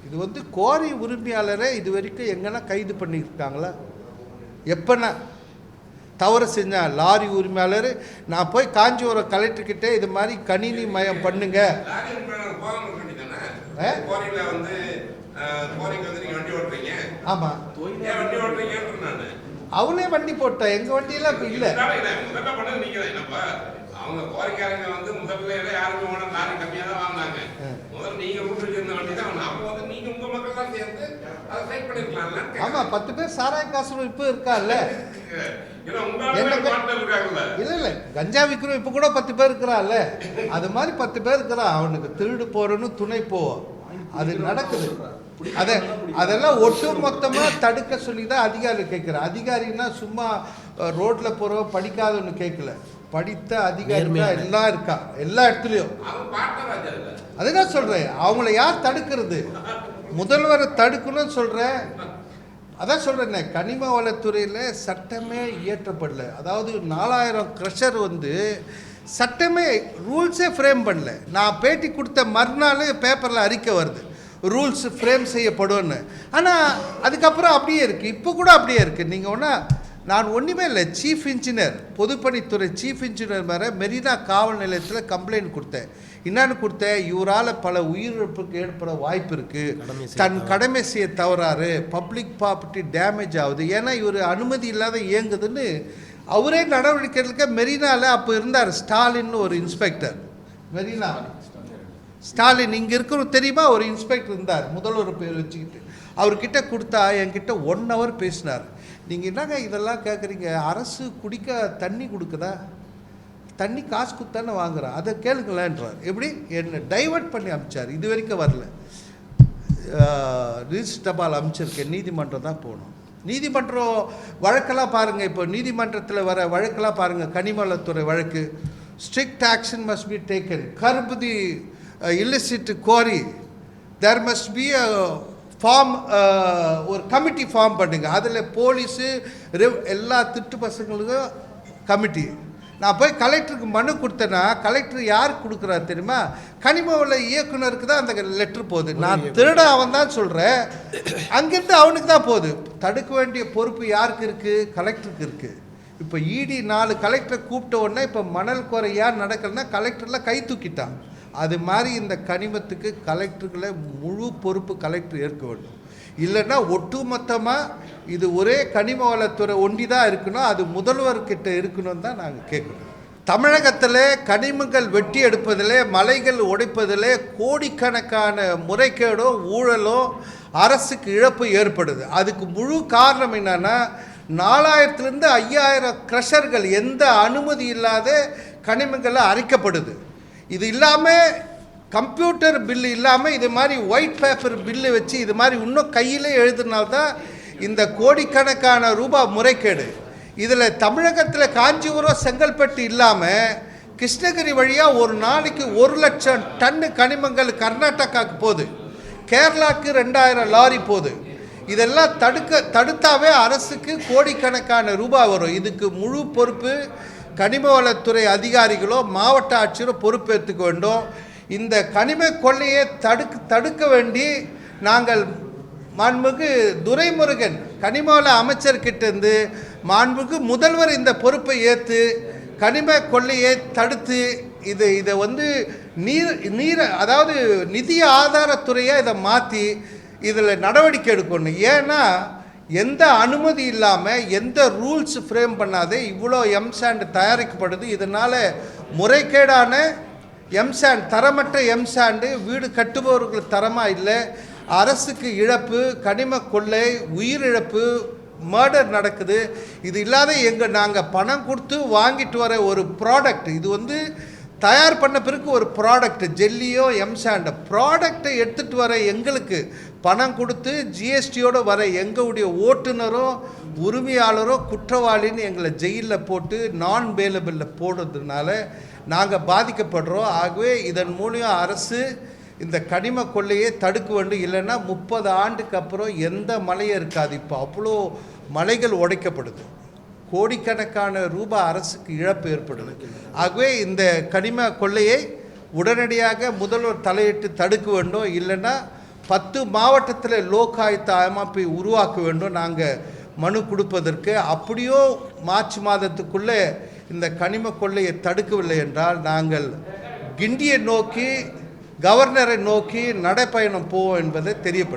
[SPEAKER 1] இது கோரி உரிமையாளரை இது வரைக்கும் எங்கன்னா கைது பண்ணியிருக்காங்களா? எப்போனா தவறு செஞ்சால் லாரி உரிமையாளர் நான் போய் காஞ்சிபுரம் கலெக்டர்கிட்ட இது மாதிரி கணினி மயம் பண்ணுங்க
[SPEAKER 2] ஆமாம், அவனே வண்டி போட்டான், எங்கள் வண்டியெல்லாம் இப்போ இல்லை.
[SPEAKER 5] அவங்க கோரிக்கையாளங்க வந்து முதல்ல யாருமே ஓட லாரி கம்மியா தான் வாங்கினாங்க. முதல்ல நீங்க ரூட் வச்சிருந்த வண்டி தான். அப்போ வந்து நீங்க உங்க மக்கள் தான் சேர்ந்து அதை ஃபைட் பண்ணிருக்கலாம்ல.
[SPEAKER 2] ஆமா, 10 பேர் சாராய காசும் இப்போ இருக்கால்ல.
[SPEAKER 5] ஏன்னா உங்க பார்ட்னர் இருக்காங்கல்ல.
[SPEAKER 2] இல்ல கஞ்சா விற்கிறோம் இப்போ கூட 10 பேர் இருக்கிறான்ல. அது மாதிரி 10 பேர் இருக்கிறான். அவனுக்கு திருடு போறன்னு துணை போவோம், அது நடக்குது. அதெல்லாம் ஒட்டு மொத்தமாக தடுக்க சொல்லி தான் அதிகாரி கேட்குறேன். அதிகாரின்னா சும்மா ரோட்டில் போகிறவங்க படிக்காதவன்னு கேட்கல, படித்த அதிகாரிகள் எல்லாம் இருக்கா எல்லா இடத்துலையும். அதுதான் சொல்கிறேன், அவங்கள யார் தடுக்கிறது? முதல்வரை தடுக்கணும்னு சொல்கிறேன். அதான் சொல்கிறேன்னே, கனிம வளத்துறையில் சட்டமே இயற்றப்படல. அதாவது 4000 க்ரஷர் வந்து சட்டமே ரூல்ஸே ஃப்ரேம் பண்ணல. நான் பேட்டி கொடுத்த மறுநாள் பேப்பரில் அறிக்கை வருது, ரூல்ஸ் ஃப்ரேம் செய்யப்படும்னு. ஆனால் அதுக்கப்புறம் அப்படியே இருக்குது, இப்போ கூட அப்படியே இருக்குது. நீங்கள் ஒன்றா, நான் ஒன்றுமே இல்லை, சீஃப் இன்ஜினியர், பொதுப்பணித்துறை சீஃப் இன்ஜினியர் மேலே மெரினா காவல் நிலையத்தில் கம்ப்ளைண்ட் கொடுத்தேன். என்னன்னு கொடுத்தேன், இவரால் பல உயிரிழப்புக்கு ஏற்பட வாய்ப்பு இருக்குது, தன் கடமை செய்ய தவறாரு, பப்ளிக் ப்ராப்பர்ட்டி டேமேஜ் ஆகுது, ஏன்னா இவர் அனுமதி இல்லாத இயங்குதுன்னு அவரே நடவடிக்கை எடுக்க. மெரினாவில் அப்போ இருந்தார் ஸ்டாலின்னு ஒரு இன்ஸ்பெக்டர், மெரினா ஸ்டாலின் இங்கே இருக்கிறது தெரியுமா, ஒரு இன்ஸ்பெக்டர் இருந்தார், முதல்வர் பேர் வச்சுக்கிட்டு. அவர்கிட்ட கொடுத்தா என்கிட்ட 1 hour பேசினார். நீங்கள் என்னங்க இதெல்லாம் கேட்குறீங்க, அரசு குடிக்க தண்ணி கொடுக்குதா, தண்ணி காசு கொடுத்தானே வாங்குறான், அதை கேளுங்களேன்றார். எப்படி என்னை டைவர்ட் பண்ணி அனுப்பிச்சார். இது வரைக்கும் வரல, ரிஜிஸ்டர் தபால் அனுப்பிச்சிருக்கேன், நீதிமன்றம் தான் போகணும். நீதிமன்றம் வழக்கெல்லாம் பாருங்கள், இப்போ நீதிமன்றத்தில் வர வழக்கெல்லாம் பாருங்கள், கனிமவளத்துறை வழக்கு, strict action must be taken, curb the illicit quarry, there must be a form, ஒரு கமிட்டி ஃபார்ம் பண்ணுங்க, அதில் போலீஸு எல்லா திட்டு பசங்களுக்கும் கமிட்டி. நான் போய் கலெக்டருக்கு மனு கொடுத்தேன்னா கலெக்டர் யாருக்கு கொடுக்குறாரு தெரியுமா, கனிமவள இயக்குனருக்கு தான் அந்த லெட்டர் போகுது. நான் திருட அவன் தான் சொல்கிறேன், அங்கேருந்து அவனுக்கு தான் போகுது. தடுக்க வேண்டிய பொறுப்பு யாருக்கு இருக்குது, கலெக்டருக்கு இருக்குது. இப்போ இடி 4 கலெக்டரை கூப்பிட்ட உடனே இப்போ மணல் குறை யார் நடக்கலைன்னா கலெக்டர்லாம் கை தூக்கிட்டான். அது மாதிரி இந்த கனிமத்துக்கு கலெக்டர்களை முழு பொறுப்பு கலெக்டர் ஏற்க வேண்டும். இல்லைன்னா ஒட்டுமொத்தமாக இது ஒரே கனிம வளத்துறை ஒண்டி தான் இருக்கணும், அது முதல்வர்கிட்ட இருக்கணும் தான் நாங்கள் கேட்கணும். தமிழகத்தில் கனிமங்கள் வெட்டி எடுப்பதிலே, மலைகள் உடைப்பதிலே கோடிக்கணக்கான முறைகேடும் ஊழலும் அரசுக்கு இழப்பு ஏற்படுது. அதுக்கு முழு காரணம் என்னன்னா, 4000லேருந்து 5000 க்ரஷர்கள் எந்த அனுமதி இல்லாத கனிமங்களை அரைக்கப்படுது. இது இல்லாமல் கம்ப்யூட்டர் பில்லு இல்லாமல் இது மாதிரி ஒயிட் பேப்பர் பில்லு வச்சு இது மாதிரி இன்னும் கையிலே எழுதுனால்தான் இந்த கோடிக்கணக்கான ரூபாய் முறைகேடு. இதில் தமிழகத்தில் காஞ்சிபுரம் செங்கல்பட்டு இல்லாமல் கிருஷ்ணகிரி வழியாக ஒரு நாளைக்கு 1 லட்சம் டன்னு கனிமங்கள் கர்நாடகாவுக்கு போகுது, கேரளாவுக்கு 2000 லாரி போகுது. இதெல்லாம் தடுத்தாவே அரசுக்கு கோடிக்கணக்கான ரூபாய் வரும். இதுக்கு முழு பொறுப்பு கனிம வளத்துறை அதிகாரிகளோ மாவட்ட ஆட்சியரோ பொறுப்பேற்றுக்க வேண்டும். இந்த கனிம கொள்ளையை தடுக்க வேண்டி நாங்கள் மாண்புமிகு துரைமுருகன் கனிமவள அமைச்சர்கிட்டேருந்து மாண்புமிகு முதல்வர் இந்த பொறுப்பை ஏற்று கனிம கொள்ளையை தடுத்து இதை வந்து அதாவது நிதி ஆதாரத்துறையாக இதை மாற்றி இதில் நடவடிக்கை எடுக்கணும். ஏன்னா எந்த அனுமதி இல்லாமல் எந்த ரூல்ஸ் ஃப்ரேம் பண்ணாதே இவ்வளோ எம்சாண்ட் தயாரிக்கப்படுது. இதனால் முறைகேடான எம்சாண்ட், தரமற்ற எம்சாண்டு, வீடு கட்டுபவர்களுக்கு தரமாக இல்லை, அரசுக்கு இழப்பு, கனிம கொள்ளை, உயிரிழப்பு, மர்டர் நடக்குது. இது இல்லாத நாங்கள் பணம் கொடுத்து வாங்கிட்டு வர ஒரு ப்ராடக்ட், இது வந்து தயார் பண்ண பிறகு ஒரு ப்ராடக்ட், ஜெல்லியோ எம்சாண்டோ ப்ராடக்டை எடுத்துகிட்டு வர எங்களுக்கு பணம் கொடுத்து ஜிஎஸ்டியோடு வர எங்களுடைய ஓட்டுநரோ உரிமையாளரோ குற்றவாளின்னு எங்களை ஜெயிலில் போட்டு நான் பேலபிளில் போடுறதுனால நாங்கள் பாதிக்கப்படுறோம். ஆகவே இதன் மூலியம் அரசு இந்த கனிம கொள்ளையை தடுக்க வேண்டும். இல்லைன்னா 30 ஆண்டுக்கு அப்புறம் எந்த மலையும் இருக்காது. இப்போ அவ்வளோ மலைகள் உடைக்கப்படுது, கோடிக்கணக்கான ரூபாய் அரசுக்கு இழப்பு ஏற்படுது. ஆகவே இந்த கனிம கொள்ளையை உடனடியாக முதல்வர் தலையிட்டு தடுக்க வேண்டும். இல்லைன்னா 10 மாவட்டத்தில் லோகாயுத்த அமைப்பை உருவாக்க வேண்டும் நாங்கள் மனு கொடுப்பதற்கு. அப்படியோ மார்ச் மாதத்துக்குள்ளே இந்த கனிம கொள்ளையை தடுக்கவில்லை என்றால் நாங்கள் கிண்டியை நோக்கி
[SPEAKER 1] கவர்னரை நோக்கி நடைப்பயணம் போவோம் என்பதை தெரியப்படுத்தும்.